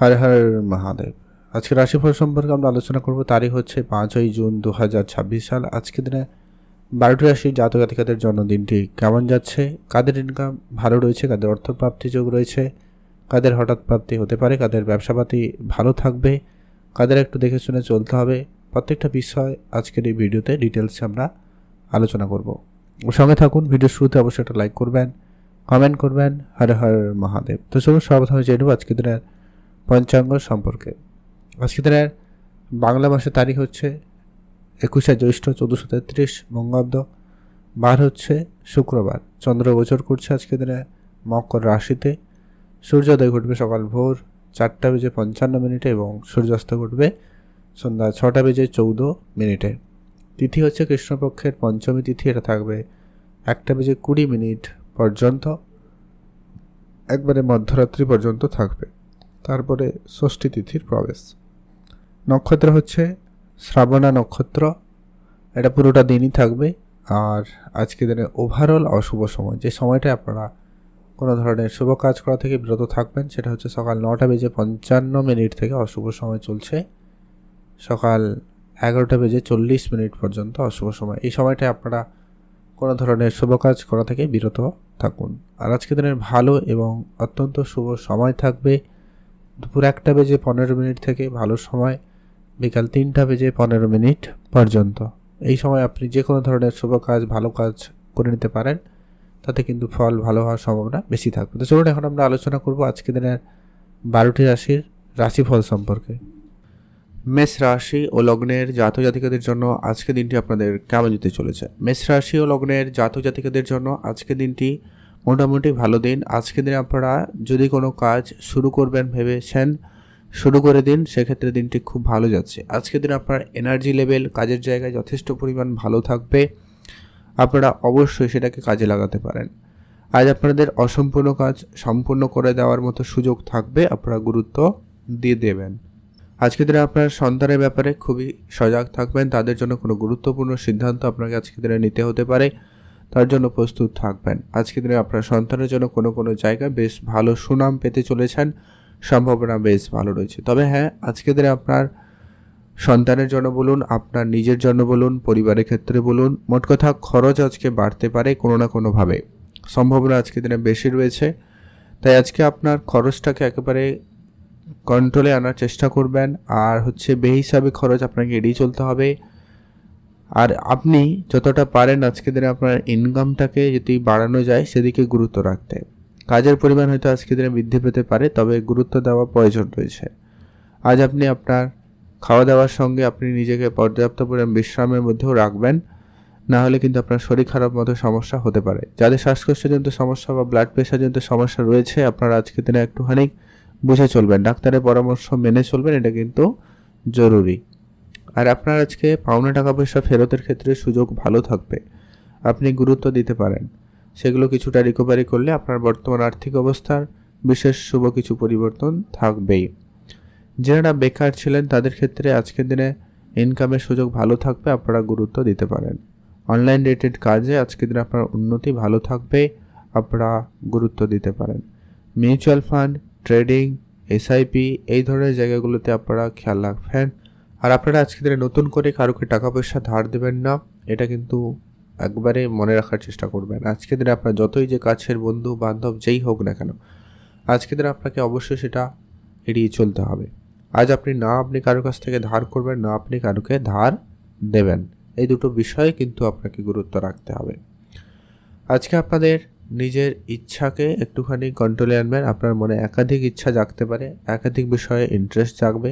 হর হর মহাদেব। আজকে রাশিফল সম্পর্কে আমরা আলোচনা করব। তারিখ হচ্ছে 5ই জুন 2026 সাল। আজকে দিনে 12টি রাশির জাতক জাতিকাদের জন্মদিনটি কেমন যাচ্ছে, কাদের ইনকাম ভালো রয়েছে, কাদের অর্থপ্রাপ্তি যোগ রয়েছে, কাদের হঠাৎ প্রাপ্তি হতে পারে, কাদের ব্যবসাপাতি ভালো থাকবে, কাদের একটু দেখে শুনে চলতে হবে, প্রত্যেকটা বিষয় আজকের এই ভিডিওতে ডিটেলসে আমরা আলোচনা করব। সঙ্গে থাকুন। ভিডিওর শুরুতে অবশ্যই একটা লাইক করবেন, কমেন্ট করবেন। হর হর মহাদেব। তো চলুন সর্বপ্রথমে জেনে নেব আজকের দিনের পঞ্চাঙ্গ সম্পর্কে। আজকে দিনের বাংলা মাসের তারিখ হচ্ছে 21শে জ্যৈষ্ঠ 1433 বঙ্গাব্দ। বার হচ্ছে শুক্রবার। চন্দ্র গোচর করছে আজকে দিনে মকর রাশিতে। সূর্যোদয় ঘটবে সকাল ভোর 4:55 এবং সূর্যাস্ত ঘটবে সন্ধ্যা 6:14 তিথি হচ্ছে কৃষ্ণপক্ষের পঞ্চমী তিথি। এটা থাকবে 1:20 পর্যন্ত, একবারে মধ্যরাত্রি পর্যন্ত থাকবে। তারপরে ষষ্ঠী তিথির প্রবেশ। নক্ষত্র হচ্ছে শ্রাবণা নক্ষত্র। এটা পুরোটা দিনই থাকবে। আর আজকে দিনে ওভারঅল অশুভ সময়, যে সময়টা আপনারা কোনো ধরনের শুভ কাজ করা থেকে বিরত থাকবেন, সেটা হচ্ছে সকাল 9:55 থেকে অশুভ সময় চলছে সকাল 11:40 পর্যন্ত অশুভ সময়। এই সময়টায় আপনারা কোনো ধরনের শুভ কাজ করা থেকে বিরত থাকুন। আর আজকে দিনের ভালো এবং অত্যন্ত শুভ সময় থাকবে দুপুর 1:15 থেকে ভালো সময় বিকাল 3:15 পর্যন্ত। এই সময় আপনি যে কোনো ধরনের শুভ কাজ, ভালো কাজ করে নিতে পারেন, তাতে কিন্তু ফল ভালো হওয়ার সম্ভাবনা বেশি থাকবে। তো চলুন এখন আমরা আলোচনা করব আজকে দিনের 12টি রাশির রাশিফল সম্পর্কে। মেষ রাশি ও লগ্নের জাতক জাতিকাদের জন্য আজকের দিনটি আপনাদের কেমন যেতে চলেছে? মেষ রাশি ও লগ্নের জাতক জাতিকাদের জন্য আজকের দিনটি মোটামুটি ভালো দিন। আজকের দিনে আপনারা যদি কোনো কাজ শুরু করবেন ভেবেছেন, শুরু করে দিন, সেক্ষেত্রে দিনটি খুব ভালো যাচ্ছে। আজকের দিনে আপনার এনার্জি লেভেল কাজের জায়গায় যথেষ্ট পরিমাণ ভালো থাকবে। আপনারা অবশ্যই সেটাকে কাজে লাগাতে পারেন। আজ আপনাদের অসম্পূর্ণ কাজ সম্পূর্ণ করে দেওয়ার মতো সুযোগ থাকবে, আপনারা গুরুত্ব দিয়ে দেবেন। আজকের দিনে আপনার সন্তানের ব্যাপারে খুবই সজাগ থাকবেন। তাদের জন্য কোনো গুরুত্বপূর্ণ সিদ্ধান্ত আপনাকে আজকের দিনে নিতে হতে পারে, তার জন্য প্রস্তুত থাকবেন। আজকের দিনে আপনার সন্তানের জন্য কোনো জায়গায় বেশ ভালো সুনাম পেতে চলেছেন, সম্ভাবনা বেশ ভালো রয়েছে। তবে হ্যাঁ, আজকের দিনে আপনার সন্তানের জন্য বলুন, আপনার নিজের জন্য বলুন, পরিবারের ক্ষেত্রে বলুন, মোট কথা খরচ আজকে বাড়তে পারে কোনো না কোনোভাবে, সম্ভাবনা আজকের দিনে বেশি রয়েছে। তাই আজকে আপনার খরচটাকে একেবারে কন্ট্রোলে আনার চেষ্টা করবেন। আর হচ্ছে বেহিসাবে খরচ আপনাকে এড়িয়ে চলতে হবে। আর আপনি যতটা পারেন আজকের দিনে আপনার ইনকামটাকে যদি বাড়ানো যায় সেদিকে গুরুত্ব রাখতে। কাজের পরিমাণ হয়তো আজকের দিনে বৃদ্ধি পেতে পারে, তবে গুরুত্ব দেওয়া প্রয়োজন রয়েছে। আজ আপনি আপনার খাওয়া দাওয়ার সঙ্গে আপনি নিজেকে পর্যাপ্ত পরিমাণ বিশ্রামের মধ্যেও রাখবেন, না হলে কিন্তু আপনার শরীর খারাপ মতো সমস্যা হতে পারে। যাদের শ্বাসকষ্টজনিত সমস্যা বা ব্লাড প্রেশারজনিত সমস্যা রয়েছে, আপনারা আজকের দিনে একটুখানি বুঝে চলবেন, ডাক্তারের পরামর্শ মেনে চলবেন, এটা কিন্তু জরুরি। আর আপনার আজকে পাওনা টাকা পয়সা ফেরতের ক্ষেত্রে সুযোগ ভালো থাকবে, আপনি গুরুত্ব দিতে পারেন। সেগুলো কিছুটা রিকভারি করলে আপনার বর্তমান আর্থিক অবস্থার বিশেষ শুভ কিছু পরিবর্তন থাকবেই। যারা বেকার ছিলেন তাদের ক্ষেত্রে আজকের দিনে ইনকামের সুযোগ ভালো থাকবে, আপনারা গুরুত্ব দিতে পারেন। অনলাইন রিলেটেড কাজে আজকের দিনে আপনার উন্নতি ভালো থাকবে, আপনারা গুরুত্ব দিতে পারেন। মিউচুয়াল ফান্ড, ট্রেডিং, এসআইপি এই ধরনের জায়গাগুলোতে আপনারা খেয়াল রাখবেন। আর আপনারা আজকের দিনে নতুন করে কারোকে টাকা পয়সা ধার দেবেন না, এটা কিন্তু একবারে মনে রাখার চেষ্টা করবেন। আজকের দিনে আপনার যতই যে কাছের বন্ধু বান্ধব যেই হোক না কেন, আজকের দিনে আপনাকে অবশ্যই সেটা এড়িয়ে চলতে হবে। আজ আপনি কারোর কাছ থেকে ধার করবেন না, আপনি কারোকে ধার দেবেন, এই দুটো বিষয়ে কিন্তু আপনাকে গুরুত্ব রাখতে হবে। আজকে আপনাদের নিজের ইচ্ছাকে একটুখানি কন্ট্রোলে আনবেন। আপনার মনে একাধিক ইচ্ছা জাগতে পারে, একাধিক বিষয়ে ইন্টারেস্ট জাগবে,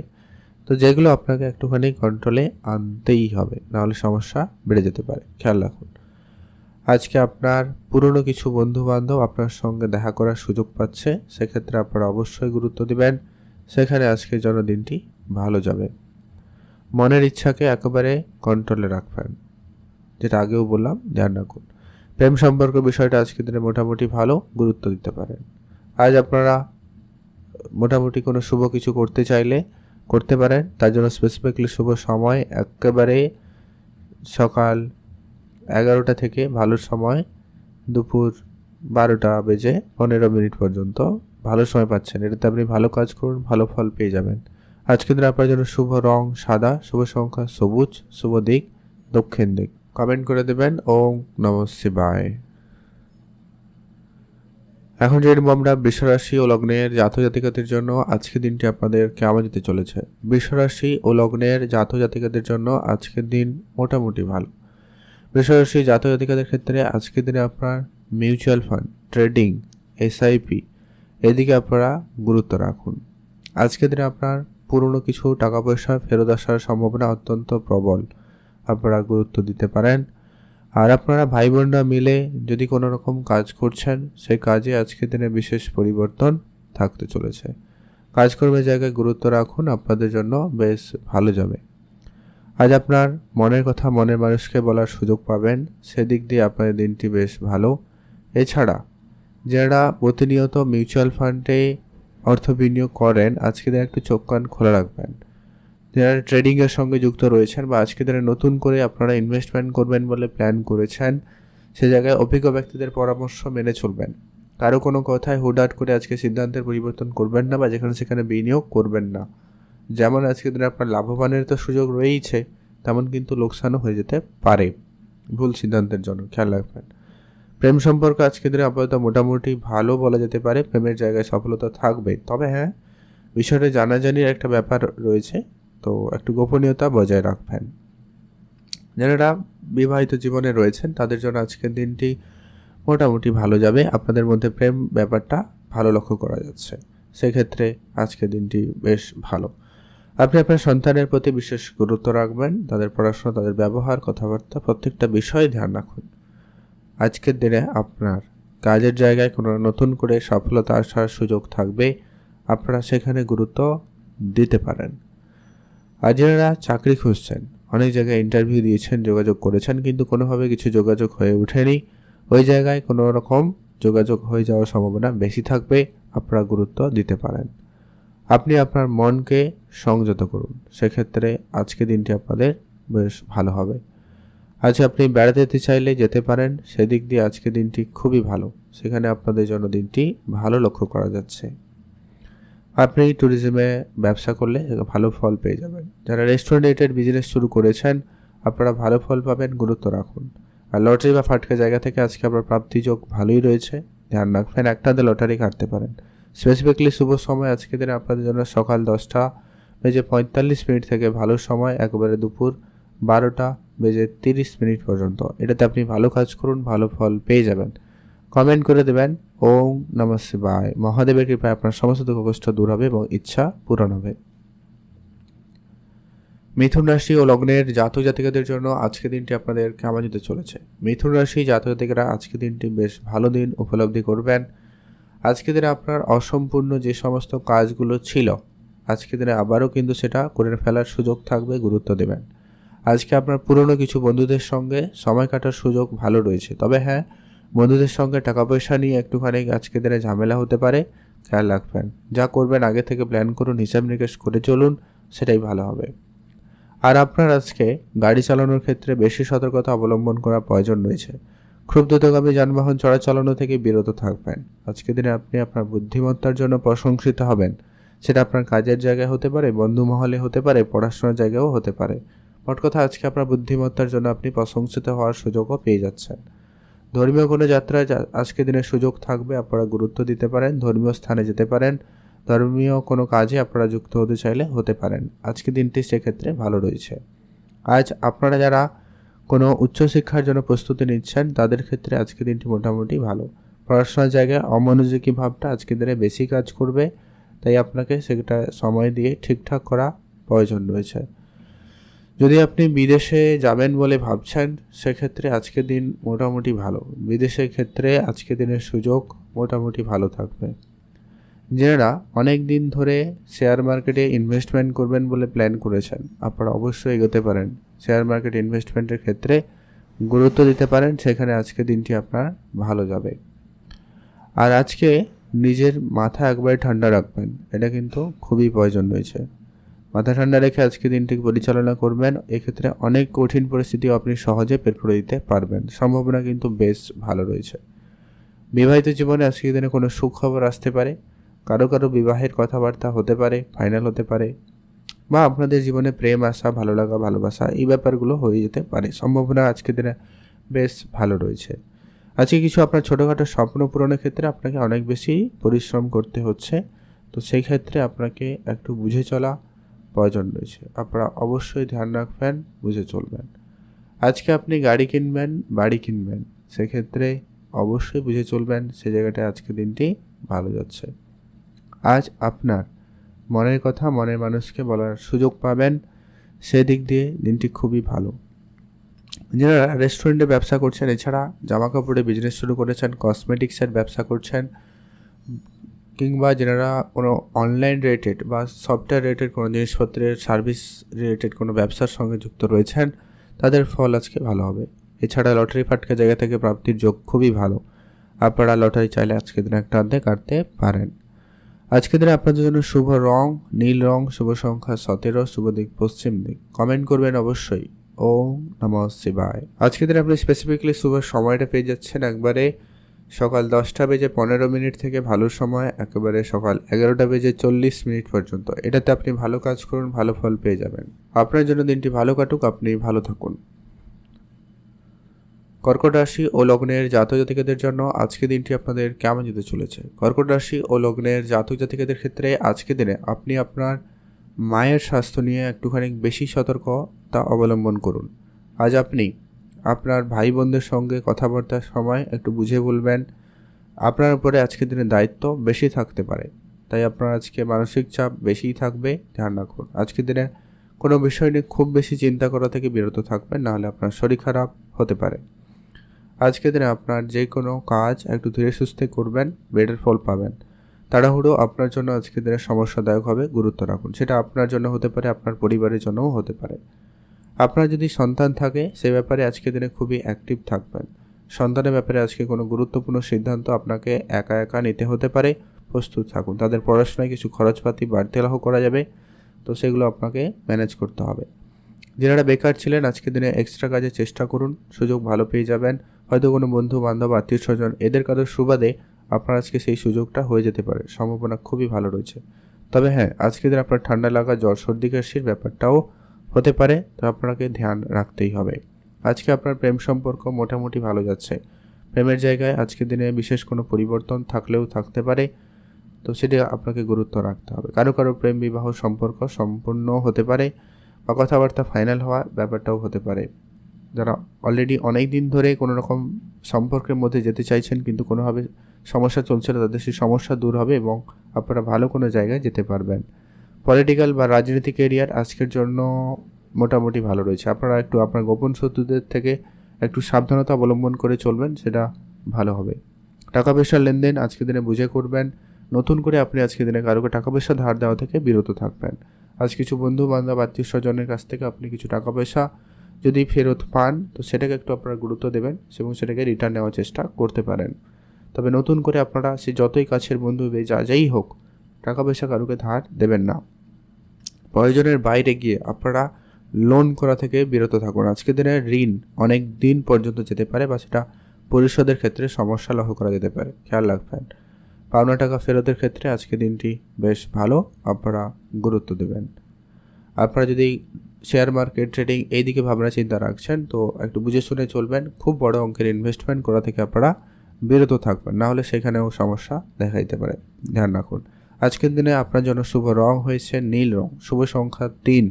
তো যেগুলো আপনাকে একটুখানি কন্ট্রোলে আনতেই হবে, নাহলে সমস্যা বেড়ে যেতে পারে, খেয়াল রাখুন। আজকে আপনার পুরনো কিছু বন্ধু বান্ধব আপনার সঙ্গে দেখা করার সুযোগ পাচ্ছে, সেক্ষেত্রে আপনারা অবশ্যই গুরুত্ব দিবেন, সেখানে আজকের জন্মদিনটি ভালো যাবে। মনের ইচ্ছাকে একেবারে কন্ট্রোলে রাখবেন, যেটা আগেও বললাম, ধ্যান রাখুন। প্রেম সম্পর্ক বিষয়টা আজকের দিনে মোটামুটি ভালো, গুরুত্ব দিতে পারেন। আজ আপনারা মোটামুটি কোনো শুভ কিছু করতে চাইলে করতে পারেন, তার জন্য স্পেসিফিকলি শুভ সময় একেবারে সকাল 11টা থেকে ভালো সময় দুপুর 12:15 পর্যন্ত ভালো সময় পাচ্ছেন, এটাতে আপনি ভালো কাজ করুন, ভালো ফল পেয়ে যাবেন। আজকের দিনে আপনার জন্য শুভ রং সাদা, শুভ সংখ্যা সবুজ, শুভ দিক দক্ষিণ দিক। কমেন্ট করে দেবেন ওম নমঃ শিবায়। এখন যে আমরা বৃষরাশি ও লগ্নের জাতক জাতিকাদের জন্য আজকের দিনটি আপনাদের কেমন যেতে চলেছে। বৃষরাশি ও লগ্নের জাতক জাতিকাদের জন্য আজকের দিন মোটামুটি ভালো। বৃষরাশি জাতক জাতিকাদের ক্ষেত্রে আজকের দিনে আপনার মিউচুয়াল ফান্ড, ট্রেডিং, এসআইপি এদিকে আপনারা গুরুত্ব রাখুন। আজকের দিনে আপনার পুরনো কিছু টাকা পয়সা ফেরত আসার সম্ভাবনা অত্যন্ত প্রবল, আপনারা গুরুত্ব দিতে পারেন। আর আপনারা ভাই বোনরা মিলে যদি কোনো রকম কাজ করছেন, সেই কাজে আজকের দিনে বিশেষ পরিবর্তন থাকতে চলেছে। কাজকর্মের জায়গায় গুরুত্ব রাখুন, আপনাদের জন্য বেশ ভালো যাবে। আজ আপনার মনের কথা মনের মানুষকে বলার সুযোগ পাবেন, সেদিক দিয়ে আপনাদের দিনটি বেশ ভালো। এছাড়া যারা প্রতিনিয়ত মিউচুয়াল ফান্ডে অর্থ বিনিয়োগ করেন, আজকে দিনে একটু চোখ কান খোলা রাখবেন। যারা ট্রেডিংয়ের সঙ্গে যুক্ত রয়েছেন বা আজকে দিনে নতুন করে আপনারা ইনভেস্টমেন্ট করবেন বলে প্ল্যান করেছেন, সে জায়গায় অভিজ্ঞ ব্যক্তিদের পরামর্শ মেনে চলবেন। কারো কোনো কথায় হুটহাট করে আজকে সিদ্ধান্তের পরিবর্তন করবেন না বা যেখানে সেখানে বিনিয়োগ করবেন না। যেমন আজকের দিনে আপনার লাভবানের তো সুযোগ রয়েইছে, তেমন কিন্তু লোকসানও হয়ে যেতে পারে ভুল সিদ্ধান্তের জন্য, খেয়াল রাখবেন। প্রেম সম্পর্ক আজকের দিনে আপাতত মোটামুটি ভালো বলা যেতে পারে, প্রেমের জায়গায় সফলতা থাকবে। তবে হ্যাঁ, বিষয়টা জানাজানির একটা ব্যাপার রয়েছে, তো একটু গোপনীয়তা বজায় রাখবেন। যারা বিবাহিত জীবনে রয়েছেন তাদের জন্য আজকের দিনটি মোটামুটি ভালো যাবে। আপনাদের মধ্যে প্রেম ব্যাপারটা ভালো লক্ষ্য করা যাচ্ছে, সেক্ষেত্রে আজকের দিনটি বেশ ভালো। আপনি আপনার সন্তানের প্রতি বিশেষ গুরুত্ব রাখবেন, তাদের পড়াশোনা, তাদের ব্যবহার, কথাবার্তা প্রত্যেকটা বিষয়ে ধ্যান রাখুন। আজকের দিনে আপনার কাজের জায়গায় কোনো নতুন করে সফলতা আসার সুযোগ থাকবে, আপনারা সেখানে গুরুত্ব দিতে পারেন। আর যারা চাকরি খুঁজছেন, অনেক জায়গায় ইন্টারভিউ দিয়েছেন, যোগাযোগ করেছেন, কিন্তু কোনোভাবে কিছু যোগাযোগ হয়ে ওঠেনি, ওই জায়গায় কোনো রকম যোগাযোগ হয়ে যাওয়ার সম্ভাবনা বেশি থাকবে, আপনারা গুরুত্ব দিতে পারেন। আপনি আপনার মনকে সংযত করুন, সেক্ষেত্রে আজকে দিনটি আপনাদের বেশ ভালো হবে। আজ আপনি বেড়াতে যেতে চাইলে যেতে পারেন, সেদিক দিয়ে আজকে দিনটি খুবই ভালো, সেখানে আপনাদের জন্য দিনটি ভালো লক্ষ্য করা যাচ্ছে। আপনি ট্যুরিজমে ব্যবসা করলে ভালো ফল পেয়ে যাবেন। যারা রেস্টুরেন্ট রিলেটেড বিজনেস শুরু করেছেন, আপনারা ভালো ফল পাবেন, গুরুত্ব রাখুন। আর লটারি বা ফাটকা জায়গা থেকে আজকে আপনার প্রাপ্তিযোগ ভালোই রয়েছে, ধ্যান রাখবেন, একটা লটারি কাটতে পারেন। স্পেসিফিকলি শুভ সময় আজকে দিনে আপনাদের জন্য সকাল 10:45 থেকে ভালো সময়, একবারে দুপুর 12:30 পর্যন্ত। এটাতে আপনি ভালো কাজ করুন, ভালো ফল পেয়ে যাবেন। কমেন্ট করে দেবেন ওম নমঃ শিবায়। মহাদেবের কৃপায় আপনার সমস্ত দুঃখ কষ্ট দূর হবে এবং ইচ্ছা পূরণ হবে। মিথুন রাশি ও লগ্নের জাতক জাতিকাদের জন্য আজকে দিনটি আপনাদের কেমন যেতে চলেছে। মিথুন রাশি জাতক জাতিকারা আজকে দিনটি বেশ ভালো দিন উপলব্ধি করবেন। আজকে দিনে আপনার অসম্পূর্ণ যে সমস্ত কাজগুলো ছিল, আজকে দিনে আবারও কিন্তু সেটা করে ফেলার সুযোগ থাকবে, গুরুত্ব দেবেন। আজকে আপনার পুরনো কিছু বন্ধুদের সঙ্গে সময় কাটার সুযোগ ভালো রয়েছে। তবে হ্যাঁ, বন্ধুদের সঙ্গে টাকা পয়সা নিয়ে একটুখানি আজকে দিনে ঝামেলা হতে পারে, খেয়াল রাখবেন। যা করবেন আগে থেকে প্ল্যান করুন, হিসাব নিকেশ করে চলুন, সেটাই ভালো হবে। আর আপনার আজকে গাড়ি চালানোর ক্ষেত্রে বেশি সতর্কতা অবলম্বন করা প্রয়োজন রয়েছে। খুব দ্রুতগামী যানবাহন চলাচালানো থেকে বিরত থাকবেন। আজকের দিনে আপনি আপনার বুদ্ধিমত্তার জন্য প্রশংসিত হবেন, সেটা আপনার কাজের জায়গায় হতে পারে, বন্ধু মহলে হতে পারে, পড়াশোনার জায়গায়ও হতে পারে। মোট কথা আজকে আপনার বুদ্ধিমত্তার জন্য আপনি প্রশংসিত হওয়ার সুযোগও পেয়ে যাচ্ছেন। ধর্মীয় কোনো যাত্রায় আজকে দিনের সুযোগ থাকবে, আপনারা গুরুত্ব দিতে পারেন, ধর্মীয় স্থানে যেতে পারেন, ধর্মীয় কোনো কাজে আপনারা যুক্ত হতে চাইলে হতে পারেন। আজকে দিনটি সেক্ষেত্রে ভালো রয়েছে। আজ আপনারা যারা কোনো উচ্চশিক্ষার জন্য প্রস্তুতি নিচ্ছেন, তাদের ক্ষেত্রে আজকে দিনটি মোটামুটি ভালো। পড়াশোনার জায়গায় অমনোযোগী ভাবটা আজকে দিনে বেশি কাজ করবে, তাই আপনাকে সেটা সময় দিয়ে ঠিকঠাক করা প্রয়োজন রয়েছে। যদি আপনি বিদেশে যাবেন বলে ভাবছেন, সেক্ষেত্রে আজকের দিন মোটামুটি ভালো। বিদেশের ক্ষেত্রে আজকের দিনের সুযোগ মোটামুটি ভালো থাকবে। যারা অনেক দিন ধরে শেয়ার মার্কেটে ইনভেস্টমেন্ট করবেন বলে প্ল্যান করেছেন, আপনারা অবশ্যই এগোতে পারেন। শেয়ার মার্কেট ইনভেস্টমেন্টের ক্ষেত্রে গুরুত্ব দিতে পারেন, সেখানে আজকে দিনটি আপনার ভালো যাবে। আর আজকে নিজের মাথা একবারে ঠান্ডা রাখবেন, এটা কিন্তু খুবই প্রয়োজন রয়েছে। মাথা ঠান্ডা রেখে আজকে দিনটি পরিচালনা করবেন, এক্ষেত্রে অনেক কঠিন পরিস্থিতিও আপনি সহজে পের করে দিতে পারবেন, সম্ভাবনা কিন্তু বেশ ভালো রয়েছে। বিবাহিত জীবনে আজকের দিনে কোনো সুখবর আসতে পারে, কারো কারো বিবাহের কথাবার্তা হতে পারে, ফাইনাল হতে পারে, বা আপনাদের জীবনে প্রেম আসা, ভালো লাগা, ভালোবাসা এই ব্যাপারগুলো হয়ে যেতে পারে। সম্ভাবনা আজকের দিনে বেশ ভালো রয়েছে। আজকে কিছু আপনার ছোটোখাটো স্বপ্ন পূরণের ক্ষেত্রে আপনাকে অনেক বেশি পরিশ্রম করতে হচ্ছে, তো সেই ক্ষেত্রে আপনাকে একটু বুঝে চলা প্রয়োজন রয়েছে। আপনারা অবশ্যই ধ্যান রাখবেন, বুঝে চলবেন। আজকে আপনি গাড়ি কিনবেন, বাড়ি কিনবেন, সেক্ষেত্রে অবশ্যই বুঝে চলবেন, সে জায়গাটায় আজকে দিনটি ভালো যাচ্ছে। আজ আপনার মনের কথা মনের মানুষকে বলার সুযোগ পাবেন, সেদিক দিয়ে দিনটি খুবই ভালো। যারা রেস্টুরেন্টে ব্যবসা করছেন, এছাড়া জামা কাপড়ে বিজনেস শুরু করেছেন, কসমেটিক্সের ব্যবসা করছেন, কিংবা যারা কোনো অনলাইন রিলেটেড বা সফটওয়্যার রিলেটেড কোনো জিনিসপত্রের সার্ভিস রিলেটেড কোনো ব্যবসার সঙ্গে যুক্ত রয়েছেন, তাদের ফল আজকে ভালো হবে। এছাড়া লটারি ফাটকা জায়গা থেকে প্রাপ্তির যোগ খুবই ভালো। আপনারা লটারি চাইলে আজকের দিনে একটা অর্ধে কাটতে পারেন। আজকের দিনে আপনাদের জন্য শুভ রং নীল রং, শুভ সংখ্যা 17, শুভ দিক পশ্চিম দিক। কমেন্ট করবেন অবশ্যই। ওম নমঃ শিবায়। আজকের দিনে আপনি স্পেসিফিকলি শুভ সময়টা পেয়ে যাচ্ছেন একবারে সকাল 10:15 থেকে ভালো সময়, একেবারে সকাল 11:40 পর্যন্ত। এটাতে আপনি ভালো কাজ করুন, ভালো ফল পেয়ে যাবেন। আপনার জন্য দিনটি ভালো কাটুক, আপনি ভালো থাকুন। কর্কট রাশি ও লগ্নের জাতক জাতিকাদের জন্য আজকে দিনটি আপনাদের কেমন যেতে চলেছে? কর্কট রাশি ও লগ্নের জাতক জাতিকাদের ক্ষেত্রে আজকে দিনে আপনি আপনার মায়ের স্বাস্থ্য নিয়ে একটুখানি বেশি সতর্কতা অবলম্বন করুন। আজ আপনি আপনার ভাই বোনদের সঙ্গে কথাবার্তার সময় একটু বুঝে বলবেন। আপনার উপরে আজকের দিনে দায়িত্ব বেশি থাকতে পারে, তাই আপনার আজকে মানসিক চাপ বেশিই থাকবে, ধ্যান রাখুন। আজকের দিনে কোনো বিষয় নিয়ে খুব বেশি চিন্তা করা থেকে বিরত থাকবেন, নাহলে আপনার শরীর খারাপ হতে পারে। আজকের দিনে আপনার যে কোনো কাজ একটু ধীরে সুস্থে করবেন, বেটার ফল পাবেন। তাড়াহুড়ো আপনার জন্য আজকের দিনে সমস্যাদায়ক হবে, গুরুত্ব রাখুন। সেটা আপনার জন্য হতে পারে, আপনার পরিবারের জন্যও হতে পারে। আপনার যদি সন্তান থাকে, সে ব্যাপারে আজকের দিনে খুবই অ্যাক্টিভ থাকবেন। সন্তানের ব্যাপারে আজকে কোনো গুরুত্বপূর্ণ সিদ্ধান্ত আপনাকে একা একা নিতে হতে পারে, প্রস্তুত থাকুন। তাদের পড়াশোনায় কিছু খরচপাতি বাড়তি লাভ করা যাবে, তো সেগুলো আপনাকে ম্যানেজ করতে হবে। যারা বেকার ছিলেন, আজকের দিনে এক্সট্রা কাজের চেষ্টা করুন, সুযোগ ভালো পেয়ে যাবেন। হয়তো কোনো বন্ধু বান্ধব, আত্মীয় স্বজন, এদের কারোর সুবাদে আপনার আজকে সেই সুযোগটা হয়ে যেতে পারে, সম্ভাবনা খুবই ভালো রয়েছে। তবে হ্যাঁ, আজকের দিন আপনার ঠান্ডা লাগা, জ্বর, সর্দি কাশির ব্যাপারটাও হতে পারে, তো আপনাকে ধ্যান রাখতেই হবে। আজকে আপনার প্রেম সম্পর্ক মোটামুটি ভালো যাচ্ছে। প্রেমের জায়গায় আজকের দিনে বিশেষ কোনো পরিবর্তন থাকলেও থাকতে পারে, তো সেটা আপনাকে গুরুত্ব রাখতে হবে। কারো কারো প্রেম বিবাহ সম্পর্ক সম্পূর্ণ হতে পারে, বা কথাবার্তা ফাইনাল হওয়া ব্যাপারটাও হতে পারে। যারা অলরেডি অনেক দিন ধরে কোনো রকম সম্পর্কের মধ্যে যেতে চাইছেন, কিন্তু কোনোভাবে সমস্যা চলছিল, তাদের সেই সমস্যা দূর হবে এবং আপনারা ভালো কোনো জায়গায় যেতে পারবেন। পলিটিক্যাল বা রাজনৈতিক এরিয়ার আজকের জন্য মোটামুটি ভালো রয়েছে। আপনারা একটু আপনার গোপন শত্রুদের থেকে একটু সাবধানতা অবলম্বন করে চলবেন, সেটা ভালো হবে। টাকা পয়সার লেনদেন আজকের দিনে বুঝে করবেন। নতুন করে আপনি আজকের দিনে কারোকে টাকা পয়সা ধার দেওয়া থেকে বিরত থাকবেন। আজ কিছু বন্ধু বান্ধব, আত্মীয় স্বজনের কাছ থেকে আপনি কিছু টাকা পয়সা যদি ফেরত পান, তো সেটাকে একটু আপনারা গুরুত্ব দেবেন এবং সেটাকে রিটার্ন নেওয়ার চেষ্টা করতে পারেন। তবে নতুন করে আপনারা সে যতই কাছের বন্ধু যাই হোক, টাকা পয়সা কারোকে ধার দেবেন না। প্রয়োজনের বাইরে গিয়ে আপনারা লোন করা থেকে বিরত থাকুন। আজকের দিনে ঋণ অনেক দিন পর্যন্ত যেতে পারে, বা সেটা পরিশোধের ক্ষেত্রে সমস্যা লক্ষ্য করা যেতে পারে, খেয়াল রাখবেন। পাওনা টাকা ফেরতের ক্ষেত্রে আজকে দিনটি বেশ ভালো, আপনারা গুরুত্ব দেবেন। আপনারা যদি শেয়ার মার্কেট, ট্রেডিং এই দিকে ভাবনা চিন্তা রাখছেন, তো একটু বুঝে শুনে চলবেন। খুব বড় অঙ্কের ইনভেস্টমেন্ট করা থেকে আপনারা বিরত থাকবেন, না হলে সেখানেও সমস্যা দেখা দিতে পারে, ধ্যান রাখুন। আজকের দিনে আপনার জন্য শুভ রং হয়েছে নীল রং, শুভ সংখ্যা 3,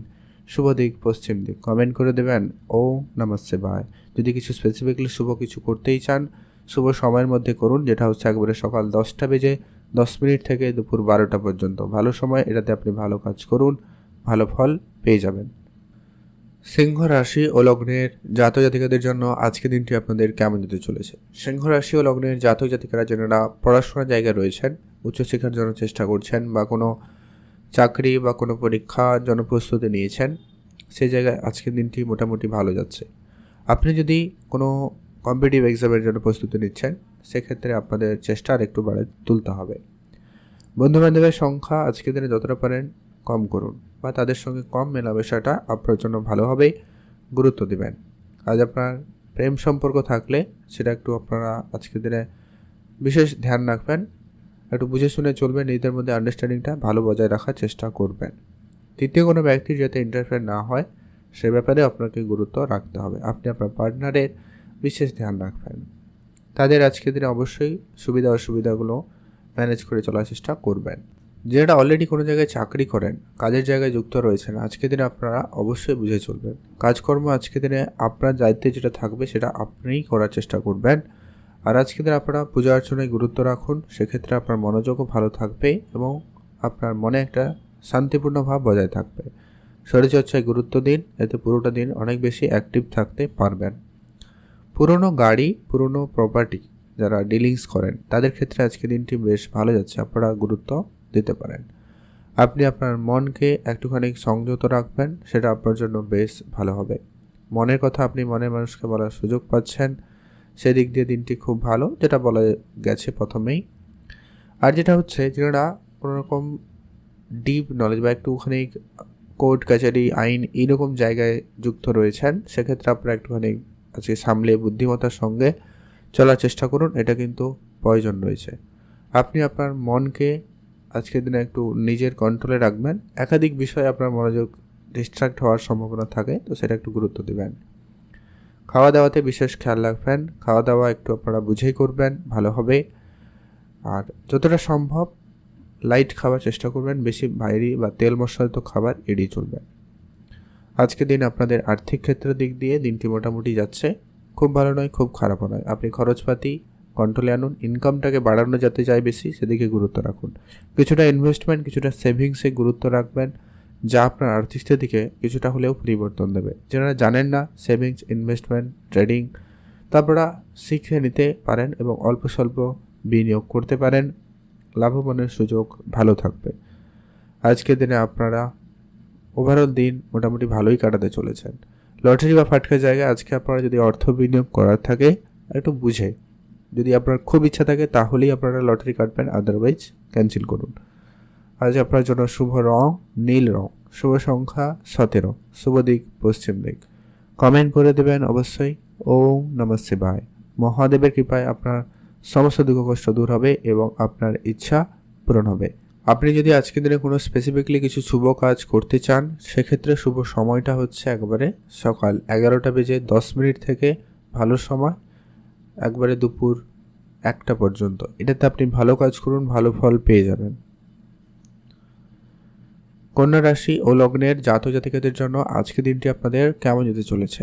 শুভ দিক পশ্চিম দিক। কমেন্ট করে দেবেন ওম নমঃ শিবায়। যদি কিছু স্পেসিফিকলি শুভ কিছু করতেই চান, শুভ সময়ের মধ্যে করুন, যেটা হচ্ছে একবারে সকাল 10:10 থেকে দুপুর 12টা পর্যন্ত ভালো সময়। এটাতে আপনি ভালো কাজ করুন, ভালো ফল পেয়ে যাবেন। সিংহ রাশি ও লগ্নের জাতক জাতিকাদের জন্য আজকে দিনটি আপনাদের কেমন যেতে চলেছে? সিংহ রাশি ও লগ্নের জাতক জাতিকারা যারা পড়াশোনার জায়গায় রয়েছেন, উচ্চশিক্ষার জন্য চেষ্টা করছেন, বা কোনো চাকরি বা কোনো পরীক্ষার জন্য প্রস্তুতি নিয়েছেন, সেই জায়গায় আজকের দিনটি মোটামুটি ভালো যাচ্ছে। আপনি যদি কোনো কম্পিটিটিভ এক্সামের জন্য প্রস্তুতি নিচ্ছেন, সেক্ষেত্রে আপনাদের চেষ্টা আর একটু বাড়ে তুলতে হবে। বন্ধুবান্ধবের সংখ্যা আজকের দিনে যতটা পারেন কম করুন, বা তাদের সঙ্গে কম মেলামেশাটা আপনার জন্য ভালোভাবেই গুরুত্ব দেবেন। আজ আপনার প্রেম সম্পর্ক থাকলে সেটা একটু আপনারা আজকের দিনে বিশেষ ধ্যান রাখবেন। একটু বুঝে শুনে চলবেন, নিজেদের মধ্যে আন্ডারস্ট্যান্ডিংটা ভালো বজায় রাখার চেষ্টা করবেন। তৃতীয় কোনো ব্যক্তির যাতে ইন্টারফেয়ার না হয় সে ব্যাপারে আপনাকে গুরুত্ব রাখতে হবে। আপনি আপনার পার্টনারের বিশেষ ধ্যান রাখবেন। তাদের আজকের দিনে অবশ্যই সুবিধা অসুবিধাগুলো ম্যানেজ করে চলার চেষ্টা করবেন। যারা অলরেডি কোনো জায়গায় চাকরি করেন, কাজের জায়গায় যুক্ত রয়েছেন, আজকের দিনে আপনারা অবশ্যই বুঝে চলবেন। কাজকর্ম আজকের দিনে আপনার দায়িত্বে যেটা থাকবে সেটা আপনিই করার চেষ্টা করবেন। আর আজকের দিনে আপনারা পূজা অর্চনায় গুরুত্ব রাখুন, সেক্ষেত্রে আপনার মনোযোগও ভালো থাকবে এবং আপনার মনে একটা শান্তিপূর্ণ ভাব বজায় থাকবে। শরীরচর্চায় গুরুত্ব দিন, এতে পুরোটা দিন অনেক বেশি অ্যাক্টিভ থাকতে পারবেন। পুরনো গাড়ি, পুরনো প্রপার্টি যারা ডিলিংস করেন তাদের ক্ষেত্রে আজকে দিনটি বেশ ভালো যাচ্ছে, আপনারা গুরুত্ব দিতে পারেন। আপনি আপনার মনকে একটুখানি সংযত রাখবেন, সেটা আপনার জন্য বেশ ভালো হবে। মনের কথা আপনি মনের মানুষকে বলার সুযোগ পাচ্ছেন, সেদিক দিয়ে দিনটি খুব ভালো, যেটা বলা গেছে প্রথমেই। আর যেটা হচ্ছে যারা কোনোরকম ডিপ নলেজ বা একটুখানি কোর্ট কাছারি আইন এইরকম জায়গায় যুক্ত রয়েছেন, সেক্ষেত্রে আপনারা একটুখানি আজকে সামলে বুদ্ধিমত্তার সঙ্গে চলার চেষ্টা করুন, এটা কিন্তু প্রয়োজন রয়েছে। আপনি আপনার মনকে আজকের দিনে একটু নিজের কন্ট্রোলে রাখবেন। একাধিক বিষয়ে আপনার মনোযোগ ডিস্ট্র্যাক্ট হওয়ার সম্ভাবনা থাকে, তো সেটা একটু গুরুত্ব দেবেন। খাওয়া দাওয়াতে বিশেষ খেয়াল রাখবেন, খাওয়া দাওয়া একটু আপনারা বুঝেই করবেন, ভালো হবে। আর যতটা সম্ভব লাইট খাওয়ার চেষ্টা করবেন, বেশি বাইরে বা তেল মশলাযুক্ত খাবার এড়িয়ে চলবেন। আজকের দিন আপনাদের আর্থিক ক্ষেত্রের দিক দিয়ে দিনটি মোটামুটি যাচ্ছে, খুব ভালো নয় খুব খারাপও নয়। আপনি খরচপাতি কন্ট্রোলে আনুন, ইনকামটাকে বাড়ানো যাতে চাই বেশি সেদিকে গুরুত্ব রাখুন। কিছুটা ইনভেস্টমেন্ট, কিছুটা সেভিংসে গুরুত্ব রাখবেন, যা আপনার আর্থিক স্থিতিকে কিছুটা হলেও পরিবর্তন দেবে। যারা জানেন না সেভিংস, ইনভেস্টমেন্ট, ট্রেডিং, তা আপনারা শিখে নিতে পারেন এবং অল্প স্বল্প বিনিয়োগ করতে পারেন, লাভবানের সুযোগ ভালো থাকবে। আজকের দিনে আপনারা ওভারঅল দিন মোটামুটি ভালোই কাটাতে চলেছেন। লটারি বা ফাটকার জায়গায় আজকে আপনারা যদি অর্থ বিনিয়োগ করার থাকে একটু বুঝে, যদি আপনার খুব ইচ্ছা থাকে তাহলেই আপনারা লটারি কাটবেন, আদারওয়াইজ ক্যান্সেল করুন। আজ আপনার জন্য শুভ রং নীল রং, শুভ সংখ্যা 17, শুভ দিক পশ্চিম দিক। কমেন্ট করে দেবেন অবশ্যই। ওম নমঃ শিবায়। মহাদেবের কৃপায় আপনার সমস্ত দুঃখ কষ্ট দূর হবে এবং আপনার ইচ্ছা পূরণ হবে। আপনি যদি আজকের দিনে কোনো স্পেসিফিকলি কিছু শুভ কাজ করতে চান, সেক্ষেত্রে শুভ সময়টা হচ্ছে একবারে সকাল 11:10 থেকে ভালো সময়, একবারে দুপুর 1টা পর্যন্ত। এটাতে আপনি ভালো কাজ করুন, ভালো ফল পেয়ে যাবেন। কন্যা রাশি ও লগ্নের জাতক জাতিকাদের জন্য আজকের দিনটি আপনাদের কেমন যেতে চলেছে?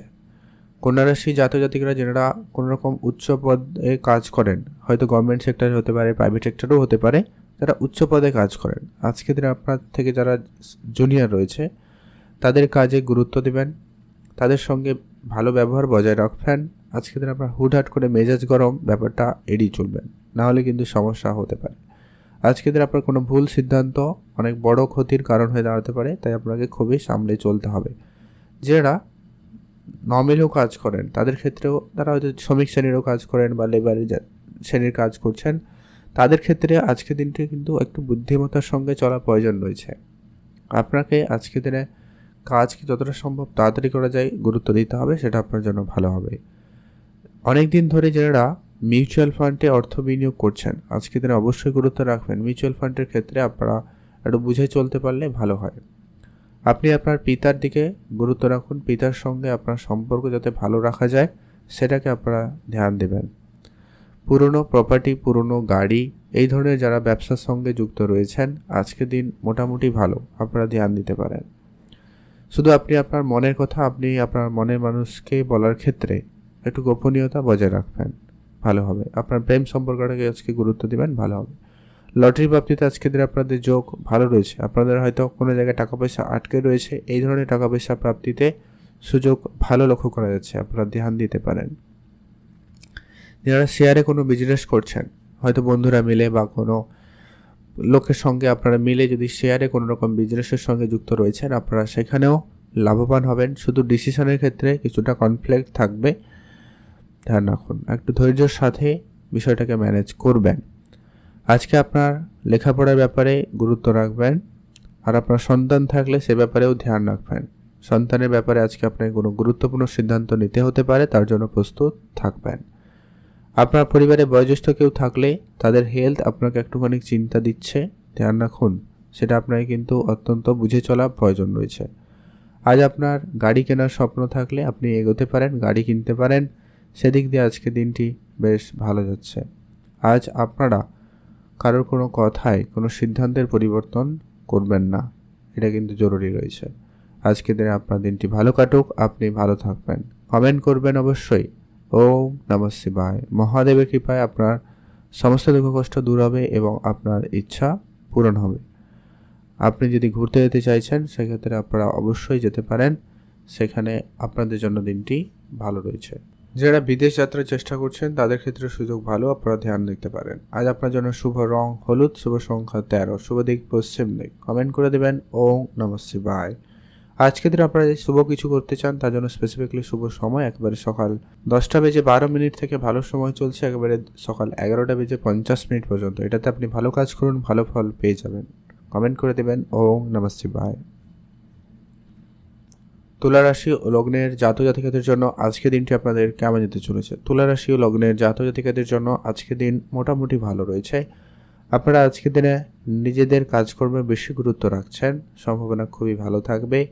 কন্যা রাশি জাতক জাতিকারা যারা কোনো রকম উচ্চ পদে কাজ করেন, হয়তো গভর্নমেন্ট সেক্টরে হতে পারে, প্রাইভেট সেক্টরেও হতে পারে, যারা উচ্চ পদে কাজ করেন, আজকের দিনে আপনার থেকে যারা জুনিয়র রয়েছে তাদের কাজে গুরুত্ব দেবেন, তাদের সঙ্গে ভালো ব্যবহার বজায় রাখবেন। আজকের দিনে আপনার হুটহাট করে মেজাজ গরম ব্যাপারটা এড়িয়ে চলবেন, নাহলে কিন্তু সমস্যা হতে পারে। আজকের দিনে আপনার কোনো ভুল সিদ্ধান্ত অনেক বড় ক্ষতির কারণ হয়ে দাঁড়াতে পারে, তাই আপনাকে খুবই সামলে চলতে হবে। যারা নর্মালিও কাজ করেন তাদের ক্ষেত্রেও, তারা হয়তো শ্রমিক শ্রেণীরও কাজ করেন বা লেবার শ্রেণীর কাজ করছেন, তাদের ক্ষেত্রে আজকের দিনটি কিন্তু একটু বুদ্ধিমত্তার সঙ্গে চলা প্রয়োজন রয়েছে। আপনাকে আজকের দিনে কাজকে যতটা সম্ভব তাড়াতাড়ি করা যায় গুরুত্ব দিতে হবে, সেটা আপনার জন্য ভালো হবে। অনেক দিন ধরে যারা মিউচুয়াল ফান্ডে অর্থ বিনিয়োগ করছেন, আজকের দিনে অবশ্যই গুরুত্ব রাখবেন। মিউচুয়াল ফান্ডের ক্ষেত্রে আপনারা একটু বুঝে চলতে পারলে ভালো হয়। আপনি আপনার পিতার দিকে গুরুত্ব রাখুন, পিতার সঙ্গে আপনার সম্পর্ক যাতে ভালো রাখা যায় সেটাকে আপনারা ধ্যান দেবেন। পুরনো প্রপার্টি, পুরনো গাড়ি, এই ধরনের যারা ব্যবসার সঙ্গে যুক্ত রয়েছেন, আজকের দিন মোটামুটি ভালো, আপনারা ধ্যান দিতে পারেন। শুধু আপনি আপনার মনের কথা আপনি আপনার মনের মানুষকে বলার ক্ষেত্রে একটু গোপনীয়তা বজায় রাখবেন, ভালো হবে। আপনার প্রেম সম্পর্কটাকে আজকে গুরুত্ব দিবেন, ভালো হবে। লটারি প্রাপ্তিতে আজকের দিনে আপনাদের যোগ ভালো রয়েছে। আপনাদের হয়তো কোনো জায়গায় টাকা পয়সা আটকে রয়েছে, এই ধরনের টাকা পয়সা প্রাপ্তিতে সুযোগ ভালো লক্ষ্য করা যাচ্ছে, আপনারা ধ্যান দিতে পারেন। যারা শেয়ারে কোনো বিজনেস করছেন, হয়তো বন্ধুরা মিলে বা কোনো লোকের সঙ্গে আপনারা মিলে যদি শেয়ারে কোনো রকম বিজনেসের সঙ্গে যুক্ত রয়েছেন, আপনারা সেখানেও লাভবান হবেন। শুধু ডিসিশনের ক্ষেত্রে কিছুটা কনফ্লিক্ট থাকবে, ধ্যান রাখুন, একটু ধৈর্যের সাথে বিষয়টাকে ম্যানেজ করবেন। আজকে আপনার লেখাপড়ার ব্যাপারে গুরুত্ব রাখবেন, আর আপনার সন্তান থাকলে সে ব্যাপারেও ধ্যান রাখবেন। সন্তানের ব্যাপারে আজকে আপনাকে কোনো গুরুত্বপূর্ণ সিদ্ধান্ত নিতে হতে পারে, তার জন্য প্রস্তুত থাকবেন। আপনার পরিবারে বয়োজ্যেষ্ঠ কেউ থাকলে তাদের হেলথ আপনাকে একটুখানি চিন্তা দিচ্ছে, ধ্যান রাখুন। সেটা আপনাকে কিন্তু অত্যন্ত বুঝে চলা প্রয়োজন রয়েছে। আজ আপনার গাড়ি কেনার স্বপ্ন থাকলে আপনি এগোতে পারেন, গাড়ি কিনতে পারেন। সেদিক দিয়ে আজকে দিনটি বেশ ভালো যাচ্ছে। আজ আপনারা কারোর কোনো কথায় কোনো সিদ্ধান্তের পরিবর্তন করবেন না, এটা কিন্তু জরুরি রয়েছে। আজকে দিনে আপনার দিনটি ভালো কাটুক, আপনি ভালো থাকবেন। কমেন্ট করবেন অবশ্যই। ওম নমঃ শিবায়। মহাদেবের কৃপায় আপনার সমস্ত দুঃখ কষ্ট দূর হবে এবং আপনার ইচ্ছা পূরণ হবে। আপনি যদি ঘুরতে যেতে চাইছেন সেক্ষেত্রে আপনারা অবশ্যই যেতে পারেন, সেখানে আপনাদের জন্য দিনটি ভালো রয়েছে। যারা বিদেশ যাত্রার চেষ্টা করছেন তাদের ক্ষেত্রে সুযোগ ভালো, আপনারা ধ্যান দিতে পারেন। আজ আপনার জন্য শুভ রং হলুদ, শুভ সংখ্যা 13, শুভ দিক পশ্চিম দিক। কমেন্ট করে দেবেন ওম নমঃ শিবায়। আজকে দিন আপনারা যে শুভ কিছু করতে চান তার জন্য স্পেসিফিকলি শুভ সময় একেবারে সকাল 10:12 থেকে ভালো সময় চলছে, একেবারে সকাল 11:50 পর্যন্ত। এটাতে আপনি ভালো কাজ করুন, ভালো ফল পেয়ে যাবেন। কমেন্ট করে দেবেন ওম নমঃ শিবায়। তুলা রাশি ও লগ্নের জাতক-জাতিকাদের জন্য আজকে দিনটি আপনাদের কেমন যেতে চলেছে? তুলা রাশি ও লগ্নের জাতক-জাতিকাদের জন্য আজকে দিন মোটামুটি ভালো রয়েছে। আপনারা আজকের দিনে নিজেদের কাজকর্মে বেশি গুরুত্ব রাখছেন, সম্ভাবনা খুবই ভালো থাকবে।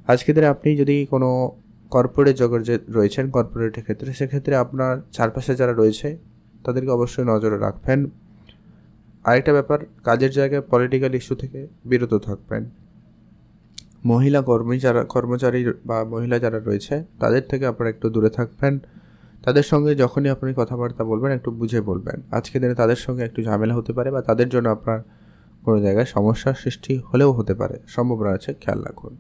আজকের দিনে আপনি যদি কোনো কর্পোরেট জগতে রয়েছেন, কর্পোরেটের ক্ষেত্রে, সেক্ষেত্রে আপনার চারপাশে যারা রয়েছে তাদেরকে অবশ্যই নজরে রাখবেন। আরেকটা ব্যাপার, কাজের জায়গায় পলিটিক্যাল ইস্যু থেকে বিরত থাকবেন। মহিলা কর্মচারী বা মহিলা যারা রয়েছে তাদের থেকে আপনারা একটু দূরে থাকবেন। তাদের সঙ্গে যখনই আপনি কথাবার্তা বলবেন একটু বুঝে বলবেন। আজকের দিনে তাদের সঙ্গে একটু ঝামেলা হতে পারে বা তাদের জন্য আপনার কোনো জায়গায় সমস্যার সৃষ্টি হলেও হতে পারে, সম্ভাবনা আছে, খেয়াল রাখুন।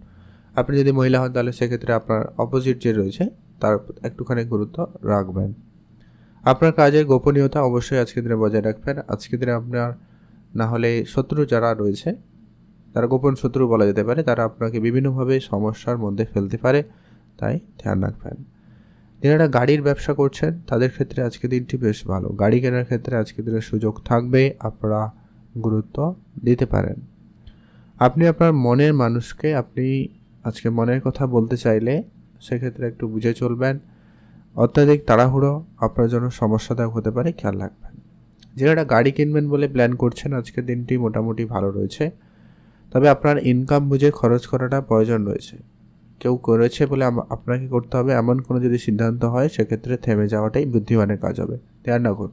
আপনি যদি মহিলা হন তাহলে সেক্ষেত্রে আপনার অপোজিট যে রয়েছে তার একটুখানি গুরুত্ব রাখবেন। আপনার কাজের গোপনীয়তা অবশ্যই আজকের দিনে বজায় রাখবেন। আজকের দিনে আপনার না হলে শত্রু যারা রয়েছে, তারা গোপন শত্রু বলা যেতে পারে, তারা আপনাকে বিভিন্নভাবে সমস্যার মধ্যে ফেলতে পারে, তাই ধ্যান রাখবেন। যারা গাড়ির ব্যবসা করছেন তাদের ক্ষেত্রে আজকে দিনটি বেশ ভালো। গাড়ি কেনার ক্ষেত্রে আজকের দিনে সুযোগ থাকবে, আপনারা গুরুত্ব দিতে পারেন। আপনি আপনার মনের মানুষকে আপনি আজকে মনের কথা বলতে চাইলে সেক্ষেত্রে একটু বুঝে চলবেন। অত্যাধিক তাড়াহুড়ো আপনার জন্য সমস্যাদায়ক হতে পারে, খেয়াল রাখবেন। যারা গাড়ি কিনবেন বলে প্ল্যান করছেন আজকের দিনটি মোটামুটি ভালো রয়েছে, তবে আপনার ইনকাম বুঝে খরচ করাটা প্রয়োজন রয়েছে। কেউ করেছে বলে আপনাকে করতে হবে এমন কোনো যদি সিদ্ধান্ত হয় সেক্ষেত্রে থেমে যাওয়াটাই বুদ্ধিমানের কাজ হবে, ধ্যান রাখুন।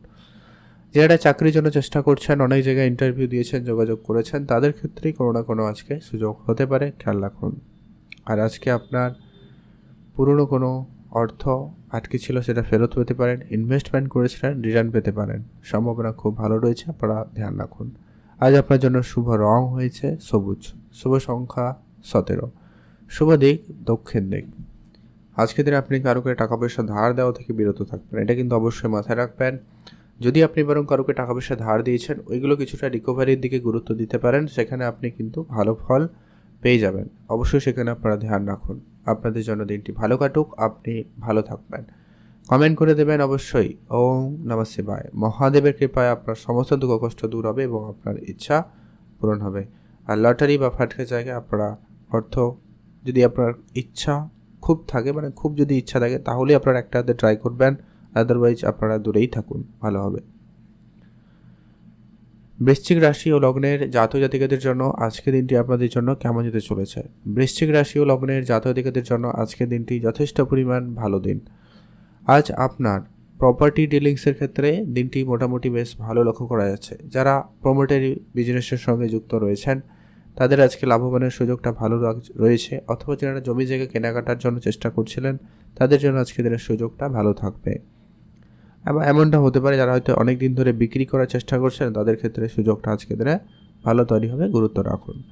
যারা চাকরির জন্য চেষ্টা করছেন, অনেক জায়গায় ইন্টারভিউ দিয়েছেন, যোগাযোগ করেছেন, তাদের ক্ষেত্রেই কোনো না কোনো আজকে সুযোগ হতে পারে, খেয়াল রাখুন। আর আজকে আপনার পুরনো কোনো অর্থ আটকে ছিল সেটা ফেরত পেতে পারেন, ইনভেস্টমেন্ট করেছিলেন রিটার্ন পেতে পারেন, সম্ভাবনা খুব ভালো রয়েছে, আপনারা ধ্যান রাখুন। আজ আপনার জন্য শুভ রং হয়েছে সবুজ, শুভ সংখ্যা 17, শুভ দিক দক্ষিণ দিক। আজকের দিনে আপনি কারোকে টাকা পয়সা ধার দেওয়া থেকে বিরত থাকবেন, এটা কিন্তু অবশ্যই মাথায় রাখবেন। যদি আপনি বরং কারোকে টাকা পয়সা ধার দিয়েছেন ওইগুলো কিছুটা রিকভারির দিকে গুরুত্ব দিতে পারেন, সেখানে আপনি কিন্তু ভালো ফল পেয়ে যাবেন। অবশ্যই সেখানে আপনারা ধ্যান রাখুন। আপনাদের জন্য দিনটি ভালো কাটুক, আপনি ভালো থাকবেন। কমেন্ট করে দেবেন অবশ্যই ওম নমঃ শিবায়। মহাদেবের কৃপায় আপনার সমস্ত দুঃখ কষ্ট দূর হবে এবং আপনার ইচ্ছা পূরণ হবে। আর লটারি বা ফাটকের জায়গায় আপনারা অর্থ, যদি আপনার ইচ্ছা খুব থাকে, মানে খুব যদি ইচ্ছা থাকে তাহলে আপনারা একটা হাতে ট্রাই করবেন, আদারওয়াইজ আপনারা দূরেই থাকুন, ভালো হবে। বৃশ্চিক রাশি ও লগ্নের জাতক জাতিকাদের জন্য আজকের দিনটি আপনাদের জন্য কেমন যেতে চলেছে? বৃশ্চিক রাশি ও লগ্নের জাতক জাতিকাদের জন্য আজকের দিনটি যথেষ্ট পরিমাণ ভালো দিন। আজ আপনার প্রপার্টি ডিলিংসের ক্ষেত্রে দিনটি মোটামুটি বেশ ভালো লক্ষ্য করা যাচ্ছে। যারা প্রমোটারি বিজনেসের সঙ্গে যুক্ত রয়েছেন তাদের আজকে লাভবানের সুযোগটা ভালো রয়েছে, অথবা যারা জমি জায়গা কেনাকাটার জন্য চেষ্টা করছিলেন তাদের জন্য আজকে দিনের সুযোগটা ভালো থাকবে। এমনটা হতে পারে যারা হয়তো অনেক দিন ধরে বিক্রি করার চেষ্টা করছেন তাদের ক্ষেত্রে সুযোগটা আজকে দিনে ভালো তৈরি হবে, গুরুত্ব রাখুন।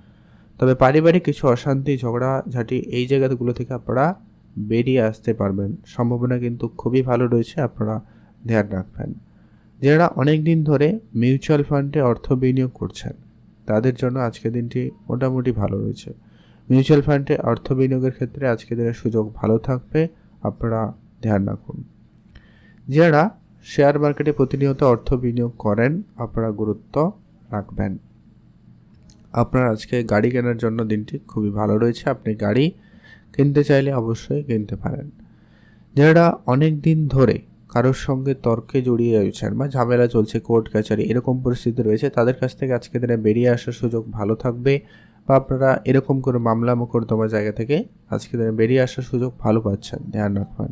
তবে পারিবারিক কিছু অশান্তি, ঝগড়াঝাটি এই জায়গাগুলো থেকে আপনারা বেরিয়ে আসতে পারবেন, সম্ভাবনা কিন্তু খুবই ভালো রয়েছে, আপনারা ধ্যান রাখবেন। যারা অনেক দিন ধরে মিউচুয়াল ফান্ডে অর্থ বিনিয়োগ করছেন তাদের জন্য আজকের দিনটি মোটামুটি ভালো রয়েছে। মিউচুয়াল ফান্ডে অর্থ বিনিয়োগের ক্ষেত্রে আজকের দিনের সুযোগ ভালো থাকবে, আপনারা ধ্যান রাখুন। যারা শেয়ার মার্কেটে প্রতিনিয়ত অর্থ বিনিয়োগ করেন আপনারা গুরুত্ব রাখবেন। আপনার আজকে গাড়ি কেনার জন্য দিনটি খুবই ভালো রয়েছে, আপনি গাড়ি কিনতে চাইলে অবশ্যই কিনতে পারেন। যারা অনেক দিন ধরে কারোর সঙ্গে তর্কে জড়িয়ে রয়েছেন বা ঝামেলা চলছে, কোর্ট কাছারি এরকম পরিস্থিতি রয়েছে, তাদের কাছ থেকে আজকের দিনে বেরিয়ে আসার সুযোগ ভালো থাকবে, বা আপনারা এরকম করে মামলা মোকদ্দমার জায়গা থেকে আজকের দিনে বেরিয়ে আসার সুযোগ ভালো পাচ্ছেন, ধ্যান রাখবেন।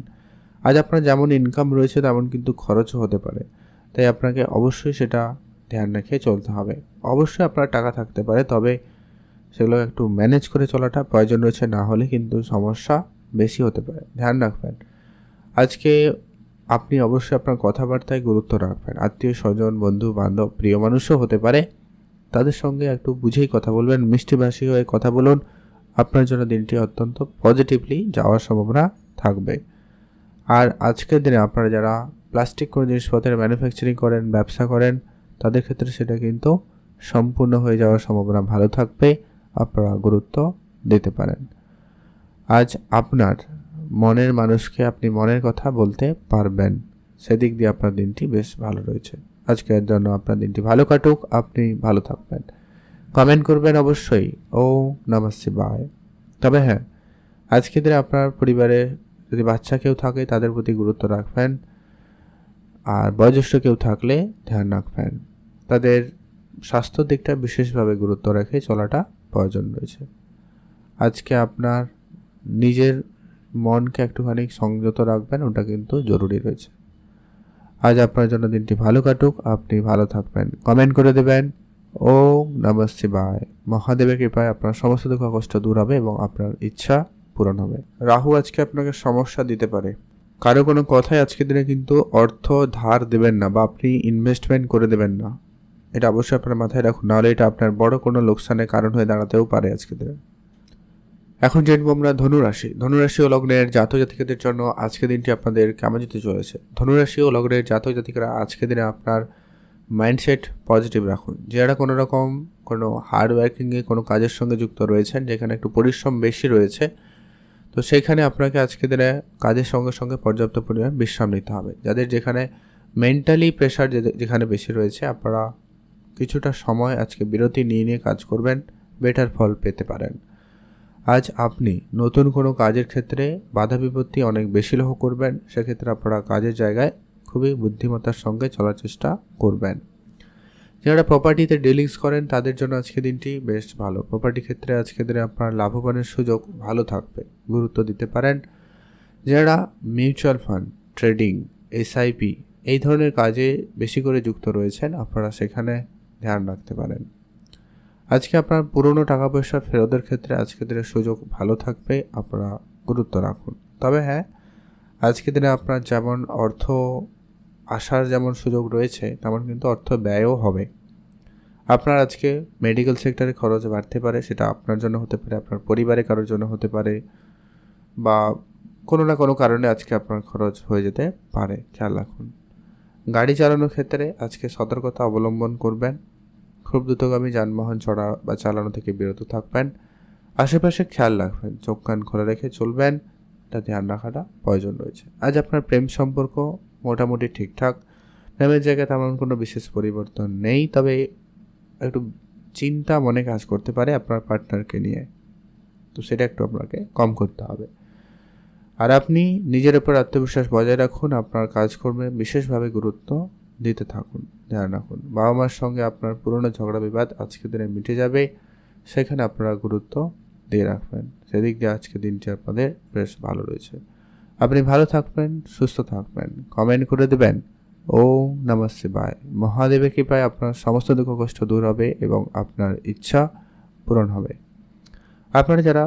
আজ আপনার যেমন ইনকাম রয়েছে তেমন কিন্তু খরচও হতে পারে, তাই আপনাকে অবশ্যই সেটা ধ্যান রেখে চলতে হবে। অবশ্যই আপনার টাকা থাকতে পারে, তবে সেগুলো একটু ম্যানেজ করে চলাটা প্রয়োজন রয়েছে, না হলে কিন্তু সমস্যা বেশি হতে পারে, ধ্যান রাখবেন। আজকে আপনি অবশ্যই আপনার কথাবার্তায় গুরুত্ব রাখবেন। আত্মীয় স্বজন, বন্ধু বান্ধব, প্রিয় মানুষও হতে পারে, তাদের সঙ্গে একটু বুঝেই কথা বলবেন, মিষ্টিভাষী হয়ে কথা বলুন। আপনার জন্য দিনটি অত্যন্ত পজিটিভলি যাওয়ার সম্ভাবনা থাকবে। আর আজকের দিনে আপনারা যারা প্লাস্টিক কোনো জিনিসপত্রের ম্যানুফ্যাকচারিং করেন, ব্যবসা করেন, তাদের ক্ষেত্রে সেটা কিন্তু সম্পূর্ণ হয়ে যাওয়ার সম্ভাবনা ভালো থাকবে, আপনারা গুরুত্ব দিতে পারেন। আজ আপনার মনের মানুষকে আপনি মনের কথা বলতে পারবেন, সেদিক দিয়ে আপনার দিনটি বেশ ভালো রয়েছে। আজকের জন্য আপনার দিনটি ভালো কাটুক, আপনি ভালো থাকবেন। কমেন্ট করবেন অবশ্যই ওম নমঃ শিবায়। তবে হ্যাঁ, আজকের দিনে আপনার পরিবারে যদি বাচ্চা কেউ থাকে তাদের প্রতি গুরুত্ব রাখবেন, আর বয়োজ্যেষ্ঠ কেউ থাকলে ধ্যান রাখবেন। তাদের স্বাস্থ্যের দিকটা বিশেষভাবে গুরুত্ব রেখে চলাটা প্রয়োজন রয়েছে। আজকে আপনার নিজের মনকে একটুখানি সংযত রাখবেন, ওটা কিন্তু জরুরি রয়েছে। আজ আপনার জন্য দিনটি ভালো কাটুক, আপনি ভালো থাকবেন। কমেন্ট করে দেবেন ওম নমঃ শিবায়। মহাদেবের কৃপায় আপনার সমস্ত দুঃখ কষ্ট দূর হবে এবং আপনার ইচ্ছা পূরণ হবে। রাহু আজকে আপনাকে সমস্যা দিতে পারে, কারো কোনো কথায় আজকের দিনে কিন্তু অর্থ ধার দেবেন না বা আপনি ইনভেস্টমেন্ট করে দেবেন না, এটা অবশ্যই আপনার মাথায় রাখুন, নাহলে এটা আপনার বড় কোনো লোকসানের কারণ হয়ে দাঁড়াতেও পারে আজকের দিনে। এখন জানবো আমরা ধনুরাশি। ধনুরাশি ও লগ্নের জাতক জাতিকাদের জন্য আজকের দিনটি আপনাদের কেমন যেতে চলেছে। ধনুরাশি ও লগ্নের জাতক জাতিকারা আজকের দিনে আপনার মাইন্ডসেট পজিটিভ রাখুন। যারা কোনো রকম কোনো হার্ড ওয়ার্কিংয়ে কোনো কাজের সঙ্গে যুক্ত রয়েছেন, যেখানে একটু পরিশ্রম বেশি রয়েছে, তো সেইখানে আপনাকে আজকের দিনে কাজের সঙ্গে সঙ্গে পর্যাপ্ত পরিমাণ বিশ্রাম নিতে হবে। যাদের যেখানে মেন্টালি প্রেশার যেখানে বেশি রয়েছে, আপনারা কিছুটা সময় আজকে বিরতি নিয়ে কাজ করবেন, বেটার ফল পেতে পারেন। আজ আপনি নতুন কোনো কাজের ক্ষেত্রে বাধা বিপত্তি অনেক বেশি লক্ষ্য করবেন, সেক্ষেত্রে আপনারা কাজের জায়গায় খুবই বুদ্ধিমত্তার সঙ্গে চলার চেষ্টা করবেন। যারা প্রপার্টিতে ডিলিংস করেন তাদের জন্য আজকে দিনটি বেশ ভালো। প্রপার্টি ক্ষেত্রে আজকে দিনে আপনার লাভবানের সুযোগ ভালো থাকবে, গুরুত্ব দিতে পারেন। যারা মিউচুয়াল ফান্ড, ট্রেডিং, এসআইপি এই ধরনের কাজে বেশি করে যুক্ত রয়েছেন, আপনারা সেখানে ধ্যান রাখতে পারেন। আজকে আপনার পুরনো টাকা পয়সা ফেরতের ক্ষেত্রে আজকের দিনে সুযোগ ভালো থাকবে, আপনারা গুরুত্ব রাখুন। তবে হ্যাঁ, আজকের দিনে আপনার যেমন অর্থ আসার যেমন সুযোগ রয়েছে, তেমন কিন্তু অর্থ ব্যয়ও হবে। আপনার আজকে মেডিকেল সেক্টরে খরচ বাড়তে পারে, সেটা আপনার জন্য হতে পারে, আপনার পরিবারে কারোর জন্য হতে পারে, বা কোনো না কোনো কারণে আজকে আপনার খরচ হয়ে যেতে পারে, খেয়াল রাখুন। গাড়ি চালানোর ক্ষেত্রে আজকে সতর্কতা অবলম্বন করবেন, খুব দ্রুতগামী যানবাহন চড়া বা চালানো থেকে বিরত থাকবেন। আশেপাশে খেয়াল রাখবেন, চোখ কান খোলা রেখে চলবেন, এটা ধ্যান রাখাটা প্রয়োজন রয়েছে। আজ আপনার প্রেম সম্পর্ক মোটামুটি ঠিকঠাক, প্রেমের জায়গায় তেমন কোনো বিশেষ পরিবর্তন নেই, তবে একটু চিন্তা মনে কাজ করতে পারে আপনার পার্টনারকে নিয়ে, তো সেটা একটু আপনাকে কম করতে হবে। আর আপনি নিজের উপর আত্মবিশ্বাস বজায় রাখুন, আপনার কাজকর্মে বিশেষভাবে গুরুত্ব দিতে থাকুন, ধ্যান রাখুন। বাবা মার সঙ্গে আপনার পুরনো ঝগড়া বিবাদ আজকের দিনে মিটে যাবে, সেখানে আপনারা গুরুত্ব দিয়ে রাখবেন, সেদিক দিয়ে আজকের দিনটি আপনাদের বেশ ভালো রয়েছে। আপনি ভালো থাকবেন, সুস্থ থাকবেন। কমেন্ট করে দেবেন ওম নমঃ শিবায়। মহাদেবের কৃপায় আপনার সমস্ত দুঃখ কষ্ট দূর হবে এবং আপনার ইচ্ছা পূরণ হবে। আপনারা যারা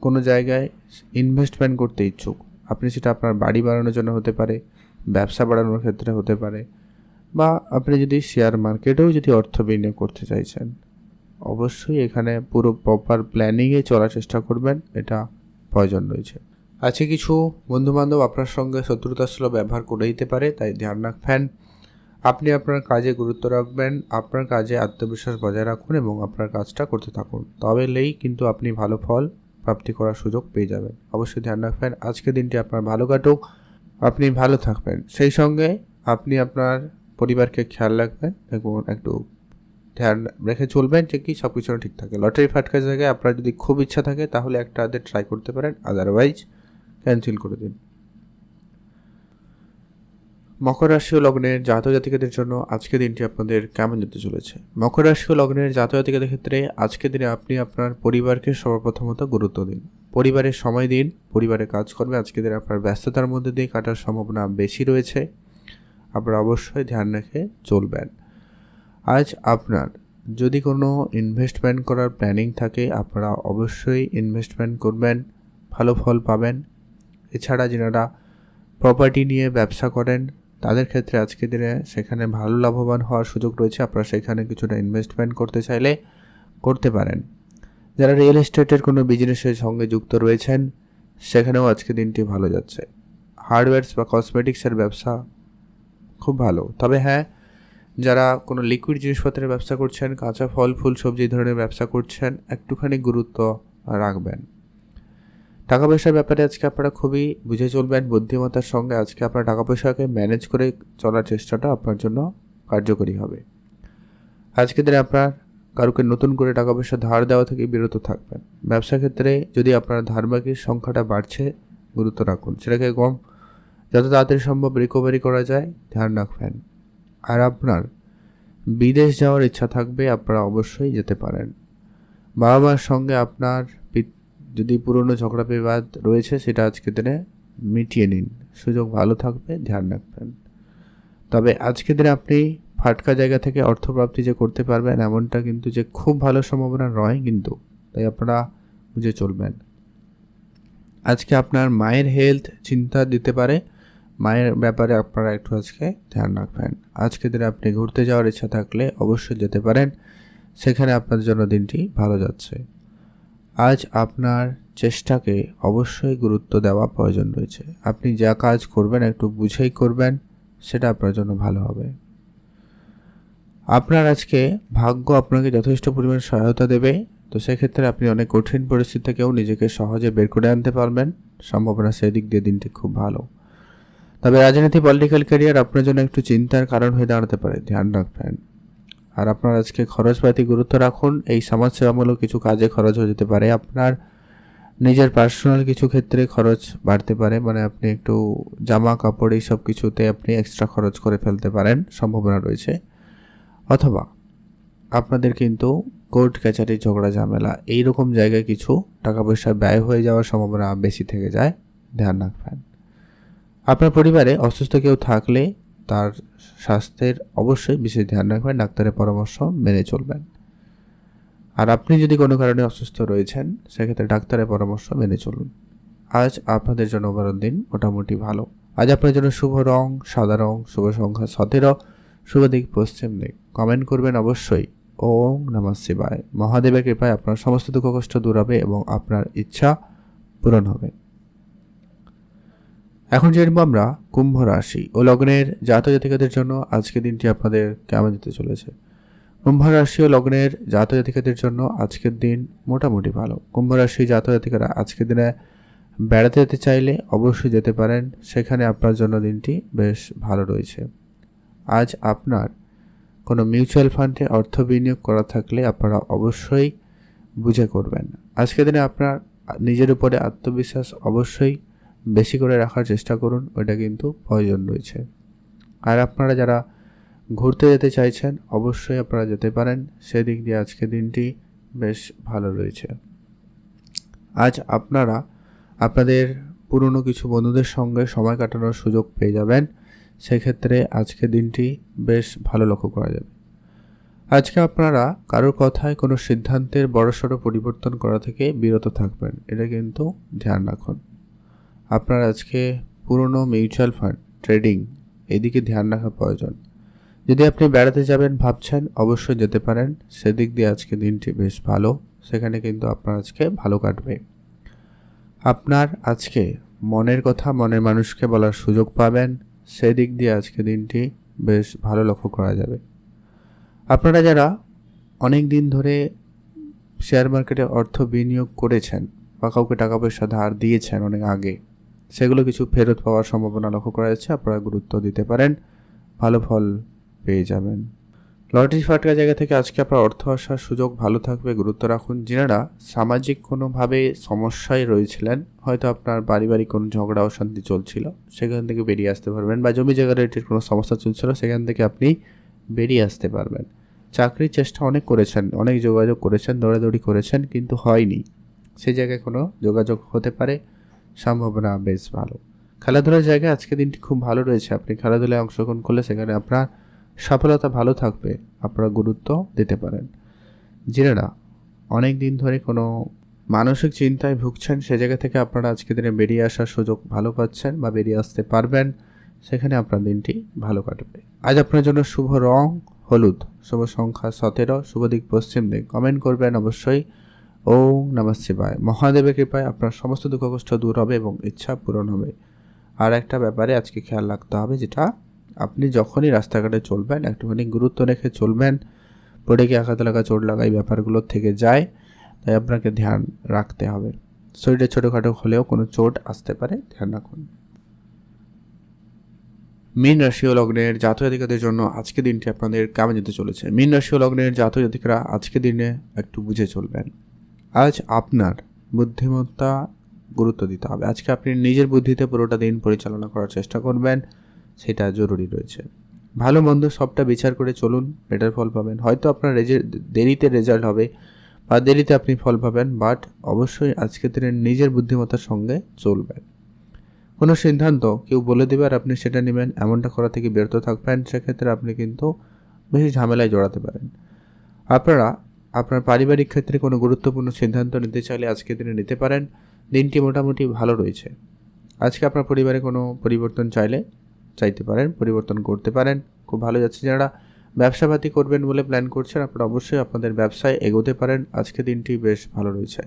কোনো জায়গায় ইনভেস্টমেন্ট করতে ইচ্ছুক, আপনি সেটা আপনার বাড়ি বাড়ানোর জন্য হতে পারে, ব্যবসা বাড়ানোর ক্ষেত্রে হতে পারে, বা আপনি যদি শেয়ার মার্কেটেও যদি অর্থ বিনিয়োগ করতে চাইছেন, অবশ্যই এখানে পুরো প্রপার প্ল্যানিংয়ে চলার চেষ্টা করবেন, এটা প্রয়োজন রয়েছে। আছে কিছু বন্ধুবান্ধব আপনার সঙ্গে শত্রুতাসুলভ ব্যবহার করে দিতে পারে, তাই ধ্যান রাখবেন। আপনি আপনার কাজে গুরুত্ব রাখবেন, আপনার কাজে আত্মবিশ্বাস বজায় রাখুন এবং আপনার কাজটা করতে থাকুন, তবেই কিন্তু আপনি ভালো ফল প্রাপ্তি করার সুযোগ পেয়ে যাবেন। অবশ্যই ধ্যান রাখবেন, আজকের দিনটি আপনার ভালো কাটুক, আপনি ভালো থাকবেন। সেই সঙ্গে আপনি আপনার পরিবারকে খেয়াল রাখবেন এবং একটু ধ্যান রেখে চলবেন যে কি সব কিছু ঠিক থাকে। লটারি ফাটকার জায়গায় আপনার যদি খুব ইচ্ছা থাকে তাহলে একটা ট্রাই করতে পারেন, আদারওয়াইজ ক্যান্সেল করে দিন। মকর রাশি ও লগ্নের জাতক জাতিকাদের জন্য আজকের দিনটি আপনাদের কেমন যেতে চলেছে? মকর রাশি ও লগ্নের জাতক জাতিকাদের ক্ষেত্রে আজকের দিনে আপনি আপনার পরিবারকে সর্বপ্রথমত গুরুত্ব দিন। পরিবারের সময় দিন, পরিবারের কাজকর্মে আজকের দিনে আপনার ব্যস্ততার মধ্যে দিয়ে কাটার সম্ভাবনা বেশি রয়েছে। আপনারা অবশ্যই ধ্যান রেখে চলবেন। আজ আপনার যদি কোনো ইনভেস্টমেন্ট করার প্ল্যানিং থাকে, আপনারা অবশ্যই ইনভেস্টমেন্ট করবেন, ভালো ফল পাবেন। এছাড়া যারা প্রপার্টি নিয়ে ব্যবসা করেন তাদের ক্ষেত্রে আজকের দিনে সেখানে ভালো লাভবান হওয়ার সুযোগ রয়েছে। আপনারা সেখানে কিছুটা ইনভেস্টমেন্ট করতে চাইলে করতে পারেন। যারা রিয়েল এস্টেটের কোনো বিজনেসের সঙ্গে যুক্ত রয়েছেন সেখানেও আজকের দিনটি ভালো যাচ্ছে। হার্ডওয়্যারস বা কসমেটিক্সের ব্যবসা খুব ভালো। তবে হ্যাঁ, যারা কোনো লিকুইড জিনিসপত্রের ব্যবসা করছেন, কাঁচা ফল ফুল সবজি ধরনের ব্যবসা করছেন, একটুখানি গুরুত্ব রাখবেন। টাকা পয়সার ব্যাপারে আজকে আপনারা খুবই বুঝে চলবেন, বুদ্ধিমত্তার সঙ্গে আজকে আপনার টাকা পয়সাকে ম্যানেজ করে চলার চেষ্টাটা আপনার জন্য কার্যকরী হবে। আজকের দিনে আপনার কারোকে নতুন করে টাকা পয়সা ধার দেওয়া থেকে বিরত থাকবেন। ব্যবসা ক্ষেত্রে যদি আপনার ধার বাকির সংখ্যাটা বাড়ছে, গুরুত্ব রাখুন, সেটাকে যত তাড়াতাড়ি সম্ভব রিকভারি করা যায় ধ্যান রাখবেন। আর আপনার বিদেশ যাওয়ার ইচ্ছা থাকবে, আপনারা অবশ্যই যেতে পারেন। বাবা মার সঙ্গে আপনার যদি পুরনো ঝগড়া বিবাদ রয়েছে সেটা আজকের দিনে মিটিয়ে নিন, সুযোগ ভালো থাকবে, ধ্যান রাখবেন। তবে আজকের দিনে আপনি ফাটকা জায়গা থেকে অর্থপ্রাপ্তি যে করতে পারবেন এমনটা কিন্তু যে খুব ভালো সম্ভাবনা নয় কিন্তু, তাই আপনারা বুঝে চলবেন। আজকে আপনার মায়ের হেলথ চিন্তা দিতে পারে, মায়ের ব্যাপারে আপনারা একটু আজকে ধ্যান রাখবেন। আজকের দিনে আপনি ঘুরতে যাওয়ার ইচ্ছা থাকলে অবশ্যই যেতে পারেন, সেখানে আপনার জন্য দিনটি ভালো যাচ্ছে। আজ আপনার চেষ্টাকে অবশ্যই গুরুত্ব দেওয়া প্রয়োজন রয়েছে। আপনি যা কাজ করবেন একটু বুঝেই করবেন, সেটা আপনার জন্য ভালো হবে। আপনার আজকে ভাগ্য আপনাকে যথেষ্ট পরিমাণ সহায়তা দেবে, তো সেক্ষেত্রে আপনি অনেক কঠিন পরিস্থিতি থেকেও নিজেকে সহজে বের করে আনতে পারবেন, সম্ভাবনা সেদিক দিয়ে দিনটি খুব ভালো। তবে রাজনীতি পলিটিক্যাল ক্যারিয়ার আপনার জন্য একটু চিন্তার কারণ হয়ে দাঁড়াতে পারে, ধ্যান রাখবেন। আর আপনার আজকে খরচপাতি গুরুত্ব রাখুন, এই সমাজসেবামূলক কিছু কাজে খরচ হয়ে যেতে পারে। আপনার নিজের পার্সোনাল কিছু ক্ষেত্রে খরচ বাড়তে পারে, মানে আপনি একটু জামা কাপড় এইসব কিছুতে আপনি এক্সট্রা খরচ করে ফেলতে পারেন, সম্ভাবনা রয়েছে। অথবা আপনাদের কিন্তু কোর্ট কাছারি ঝগড়া ঝামেলা এইরকম জায়গায় কিছু টাকা পয়সা ব্যয় হয়ে যাওয়ার সম্ভাবনা বেশি থেকে যায়, ধ্যান রাখবেন। আপনার পরিবারে অসুস্থ কেউ থাকলে তার স্বাস্থ্যের অবশ্যই বিশেষ ধ্যান রাখবেন, ডাক্তারের পরামর্শ মেনে চলবেন। আর আপনি যদি কোনো কারণে অসুস্থ রয়েছেন সেক্ষেত্রে ডাক্তারের পরামর্শ মেনে চলুন। আজ আপনাদের জন্য ওভারঅল দিন মোটামুটি ভালো। আজ আপনার জন্য শুভ রং সাদা রং, শুভ সংখ্যা 17, শুভ দিক পশ্চিম দিক। কমেন্ট করবেন অবশ্যই। ওম নমঃ শিবায়। মহাদেবের কৃপায় আপনার সমস্ত দুঃখ কষ্ট দূর হবে এবং আপনার ইচ্ছা পূরণ হবে। এখন জানবো আমরা কুম্ভ রাশি ও লগ্নের জাতক জাতিকাদের জন্য আজকের দিনটি আপনাদের কেমন যেতে চলেছে। কুম্ভ রাশি ও লগ্নের জাতক জাতিকাদের জন্য আজকের দিন মোটামুটি ভালো। কুম্ভ রাশি জাতক জাতিকারা আজকের দিনে বেড়াতে যেতে চাইলে অবশ্যই যেতে পারেন, সেখানে আপনার জন্য দিনটি বেশ ভালো রয়েছে। আজ আপনার কোনো মিউচুয়াল ফান্ডে অর্থ বিনিয়োগ করা থাকলে আপনারা অবশ্যই বুঝে করবেন। আজকের দিনে আপনার নিজের উপরে আত্মবিশ্বাস অবশ্যই বেশি করে রাখার চেষ্টা করুন, ওইটা কিন্তু প্রয়োজন রয়েছে। আর আপনারা যারা ঘুরতে যেতে চাইছেন অবশ্যই আপনারা যেতে পারেন, সেদিক দিয়ে আজকের দিনটি বেশ ভালো রয়েছে। আজ আপনারা আপনাদের পুরনো কিছু বন্ধুদের সঙ্গে সময় কাটানোর সুযোগ পেয়ে যাবেন, সেক্ষেত্রে আজকের দিনটি বেশ ভালো লক্ষ্য করা যাবে। আজকে আপনারা কারোর কথায় কোনো সিদ্ধান্তের বড়সড় পরিবর্তন করা থেকে বিরত থাকবেন, এটা কিন্তু ধ্যান রাখুন। আপনার আজকে পুরনো মিউচুয়াল ফান্ড ট্রেডিং এদিকে ধ্যান রাখা প্রয়োজন। যদি আপনি বেড়াতে যাবেন ভাবছেন অবশ্যই যেতে পারেন, সেদিক দিয়ে আজকে দিনটি বেশ ভালো, সেখানে কিন্তু আপনার আজকে ভালো কাটবে। আপনার আজকে মনের কথা মনের মানুষকে বলার সুযোগ পাবেন, সেদিক দিয়ে আজকে দিনটি বেশ ভালো লক্ষ্য করা যাবে। আপনারা যারা অনেক দিন ধরে শেয়ার মার্কেটে অর্থ বিনিয়োগ করেছেন বা কাউকে টাকা পয়সা ধার দিয়েছেন অনেক আগে, সেগুলো কিছু ফেরত পাওয়ার সম্ভাবনা লক্ষ্য করা যাচ্ছে, আপনারা গুরুত্ব দিতে পারেন, ভালো ফল পেয়ে যাবেন। লটারি ফাটকা জায়গা থেকে আজকে আপনার অর্থ আসার সুযোগ ভালো থাকবে, গুরুত্ব রাখুন। যারা সামাজিক কোনোভাবে সমস্যায় রয়েছিলেন, হয়তো আপনার পারিবারিক কোনো ঝগড়া অশান্তি চলছিল, সেখান থেকে বেরিয়ে আসতে পারবেন, বা জমি জায়গা রিলেটেড কোনো সমস্যা চলছিল, সেখান থেকে আপনি বেরিয়ে আসতে পারবেন। চাকরির চেষ্টা অনেক করেছেন, অনেক যোগাযোগ করেছেন, দৌড়াদৌড়ি করেছেন, কিন্তু হয়নি। সেই জায়গায় কোনো যোগাযোগ হতে পারে, সম্ভাবনা বেশ ভালো। খেলাধুলার জায়গায় আজকে দিনটি খুব ভালো রয়েছে। আপনি খেলাধুলায় অংশগ্রহণ করলে সেখানে আপনার সফলতা ভালো থাকবে, আপনারা গুরুত্ব দিতে পারেন। যারা অনেক দিন ধরে কোনো মানসিক চিন্তায় ভুগছেন, সে জায়গা থেকে আপনারা আজকে দিনে বেরিয়ে আসার সুযোগ ভালো পাচ্ছেন বা বেরিয়ে আসতে পারবেন, সেখানে আপনার দিনটি ভালো কাটবে। আজ আপনার জন্য শুভ রং হলুদ, শুভ সংখ্যা 17, শুভ দিক পশ্চিম দিক। কমেন্ট করবেন অবশ্যই ওম নমঃ শিবায়। মহাদেবের কৃপায় আপনার সমস্ত দুঃখ কষ্ট দূর হবে এবং ইচ্ছা পূরণ হবে। আর একটা ব্যাপারে আজকে খেয়াল রাখতে হবে, যেটা আপনি যখনই রাস্তাঘাটে চলবেন একটুখানি গুরুত্ব রেখে চলবেন। পড়ে গিয়ে আঘাত লাগা, চোট লাগা, এই ব্যাপারগুলো থেকে যায়, তাই আপনাকে ধ্যান রাখতে হবে। শরীরে ছোটোখাটো হলেও কোনো চোট আসতে পারে, ধ্যান রাখুন। মীন রাশি ও লগ্নের জাতক জাতিকাদের জন্য আজকে দিনটি আপনাদের কেমন যেতে চলেছে? মীন রাশি ও লগ্নের জাতক জাতিকারা আজকে দিনে একটু বুঝে চলবেন। আজ আপনার বুদ্ধিমত্তা গুরুত্ব দিতে হবে। আজকে আপনি নিজের বুদ্ধিতে পুরোটা দিন পরিচালনা করার চেষ্টা করবেন, সেটা জরুরি রয়েছে। ভালো মন্দ সবটা বিচার করে চলুন, বেটার ফল পাবেন। হয়তো আপনার দেরিতে রেজাল্ট হবে বা দেরিতে আপনি ফল পাবেন, বাট অবশ্যই আজকে দিনে নিজের বুদ্ধিমত্তার সঙ্গে চলবেন। কোনো সিদ্ধান্ত কেউ বলে দেবে আর আপনি সেটা নেবেন, এমনটা করা থেকে বিরত থাকবেন, সেক্ষেত্রে আপনি কিন্তু বেশি ঝামেলায় জড়াতে পারেন। আপনারা আপনার পারিবারিক ক্ষেত্রে কোনো গুরুত্বপূর্ণ সিদ্ধান্ত নিতে চাইলে আজকে দিনে নিতে পারেন। দিনটি মোটামুটি ভালো রয়েছে। আজকে আপনার পরিবারে কোনো পরিবর্তন চাইতে পারেন, পরিবর্তন করতে পারেন, খুব ভালো যাচ্ছে। যারা ব্যবসাপাতি করবেন বলে প্ল্যান করছেন, আপনারা অবশ্যই আপনাদের ব্যবসায় এগোতে পারেন। আজকে দিনটি বেশ ভালো রয়েছে।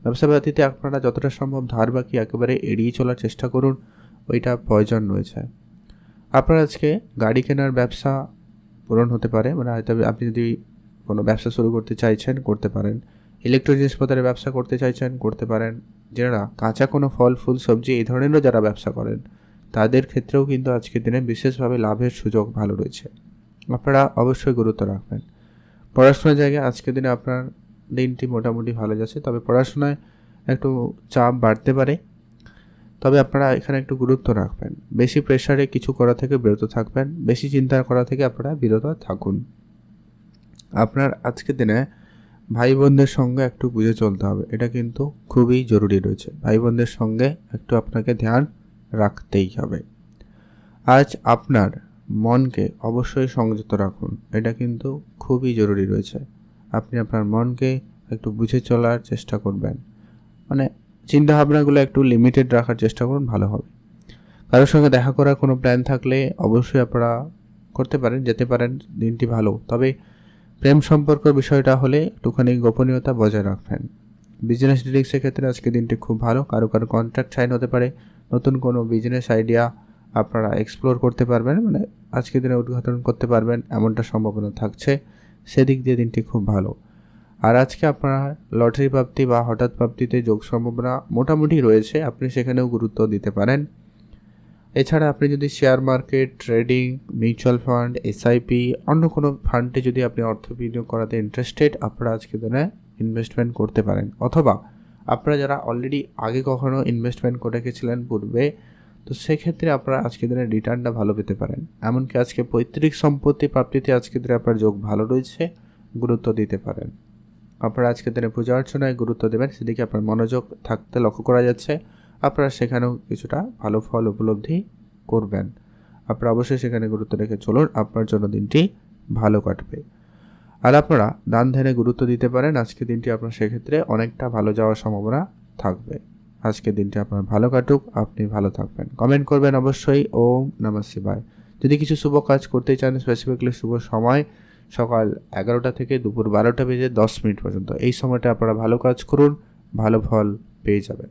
ব্যবসাপাতিতে আপনারা যতটা সম্ভব ধার বাকি একেবারে এড়িয়ে চলার চেষ্টা করুন, ওইটা প্রয়োজন রয়েছে। আপনার আজকে গাড়ি কেনার ব্যবসা পূরণ হতে পারে, মানে হয়তো আপনি যদি কোনো ব্যবসা শুরু করতে চাইছেন করতে পারেন। ইলেকট্রিক জিনিসপত্রের ব্যবসা করতে চাইছেন করতে পারেন। যারা কাঁচা কোনো ফল ফুল সবজি এই ধরনেরও যারা ব্যবসা করেন, তাদের ক্ষেত্রেও কিন্তু আজকের দিনে বিশেষভাবে লাভের সুযোগ ভালো রয়েছে। আপনারা অবশ্যই গুরুত্ব রাখবেন। পড়াশোনার জায়গায় আজকের দিনে আপনার দিনটি মোটামুটি ভালো যাচ্ছে, তবে পড়াশোনায় একটু চাপ বাড়তে পারে, তবে আপনারা এখানে একটু গুরুত্ব রাখবেন। বেশি প্রেশারে কিছু করা থেকে বিরত থাকবেন, বেশি চিন্তা করা থেকে আপনারা বিরত থাকুন। আপনার আজকের দিনে ভাই বোনদের সঙ্গে একটু বুঝে চলতে হবে, এটা কিন্তু খুবই জরুরি রয়েছে। ভাই বোনদের সঙ্গে একটু আপনাকে ধ্যান রাখতেই হবে। আজ আপনার মনকে অবশ্যই সংযত রাখুন, এটা কিন্তু খুবই জরুরি রয়েছে। আপনি আপনার মনকে একটু বুঝে চলার চেষ্টা করবেন, মানে চিন্তাভাবনাগুলো একটু লিমিটেড রাখার চেষ্টা করুন, ভালো হবে। কারোর সঙ্গে দেখা করার কোনো প্ল্যান থাকলে অবশ্যই আপনারা করতে পারেন, যেতে পারেন, দিনটি ভালো। তবে প্রেম সম্পর্ক বিষয়টা হলে একটুখানি গোপনীয়তা বজায় রাখবেন। বিজনেস ডিলিংসের ক্ষেত্রে আজকে দিনটি খুব ভালো। কারো কন্ট্রাক্ট সাইন হতে পারে, নতুন কোনো বিজনেস আইডিয়া আপনারা এক্সপ্লোর করতে পারবেন, মানে আজকের দিনে উদ্ঘাটন করতে পারবেন, এমনটা সম্ভাবনা থাকছে। সেদিক দিয়ে দিনটি খুব ভালো। আর আজকে আপনার লটারি প্রাপ্তি বা হঠাৎ প্রাপ্তিতে যোগ সম্ভাবনা মোটামুটি রয়েছে, আপনি সেখানেও গুরুত্ব দিতে পারেন। এছাড়া আপনি যদি share market, trading, mutual fund, SIP, অন্য কোনো ফান্ডে যদি আপনি অর্থ বিনিয়োগ করাতে ইন্টারেস্টেড, আপনারা আজকে দিনে ইনভেস্টমেন্ট করতে পারেন। অথবা আপনারা যারা অলরেডি আগে কখনো ইনভেস্টমেন্ট করে রেখেছিলেন পূর্বে, তো সেক্ষেত্রে আপনারা আজকে দিনে রিটার্নটা ভালো পেতে পারেন। এমনকি আজকে পৈতৃক সম্পত্তি প্রাপ্তিতে আজকে দিনে আপনার যোগ ভালো রয়েছে, গুরুত্ব দিতে পারেন। আপনারা আজকের দিনে পূজা অর্চনায় গুরুত্ব দেবেন, সেদিকে আপনার মনোযোগ থাকতে লক্ষ্য করা যাচ্ছে। আপনারা সেখানেও কিছুটা ভালো ফল উপলব্ধি করবেন। আপনারা অবশ্যই সেখানে গুরুত্ব রেখে চলুন, আপনার জন্য দিনটি ভালো কাটবে। আর আপনারা দান ধ্যানে গুরুত্ব দিতে পারেন, আজকের দিনটি আপনার সেক্ষেত্রে অনেকটা ভালো যাওয়ার সম্ভাবনা থাকবে। আজকের দিনটি আপনার ভালো কাটুক, আপনি ভালো থাকবেন। কমেন্ট করবেন অবশ্যই ওম নমঃ শিবায়। যদি কিছু শুভ কাজ করতে চান, স্পেসিফিকলি শুভ সময় সকাল 11টা থেকে দুপুর 12টা বেজে 10 মিনিট পর্যন্ত, এই সময়টা আপনারা ভালো কাজ করুন, ভালো ফল পেয়ে যাবেন।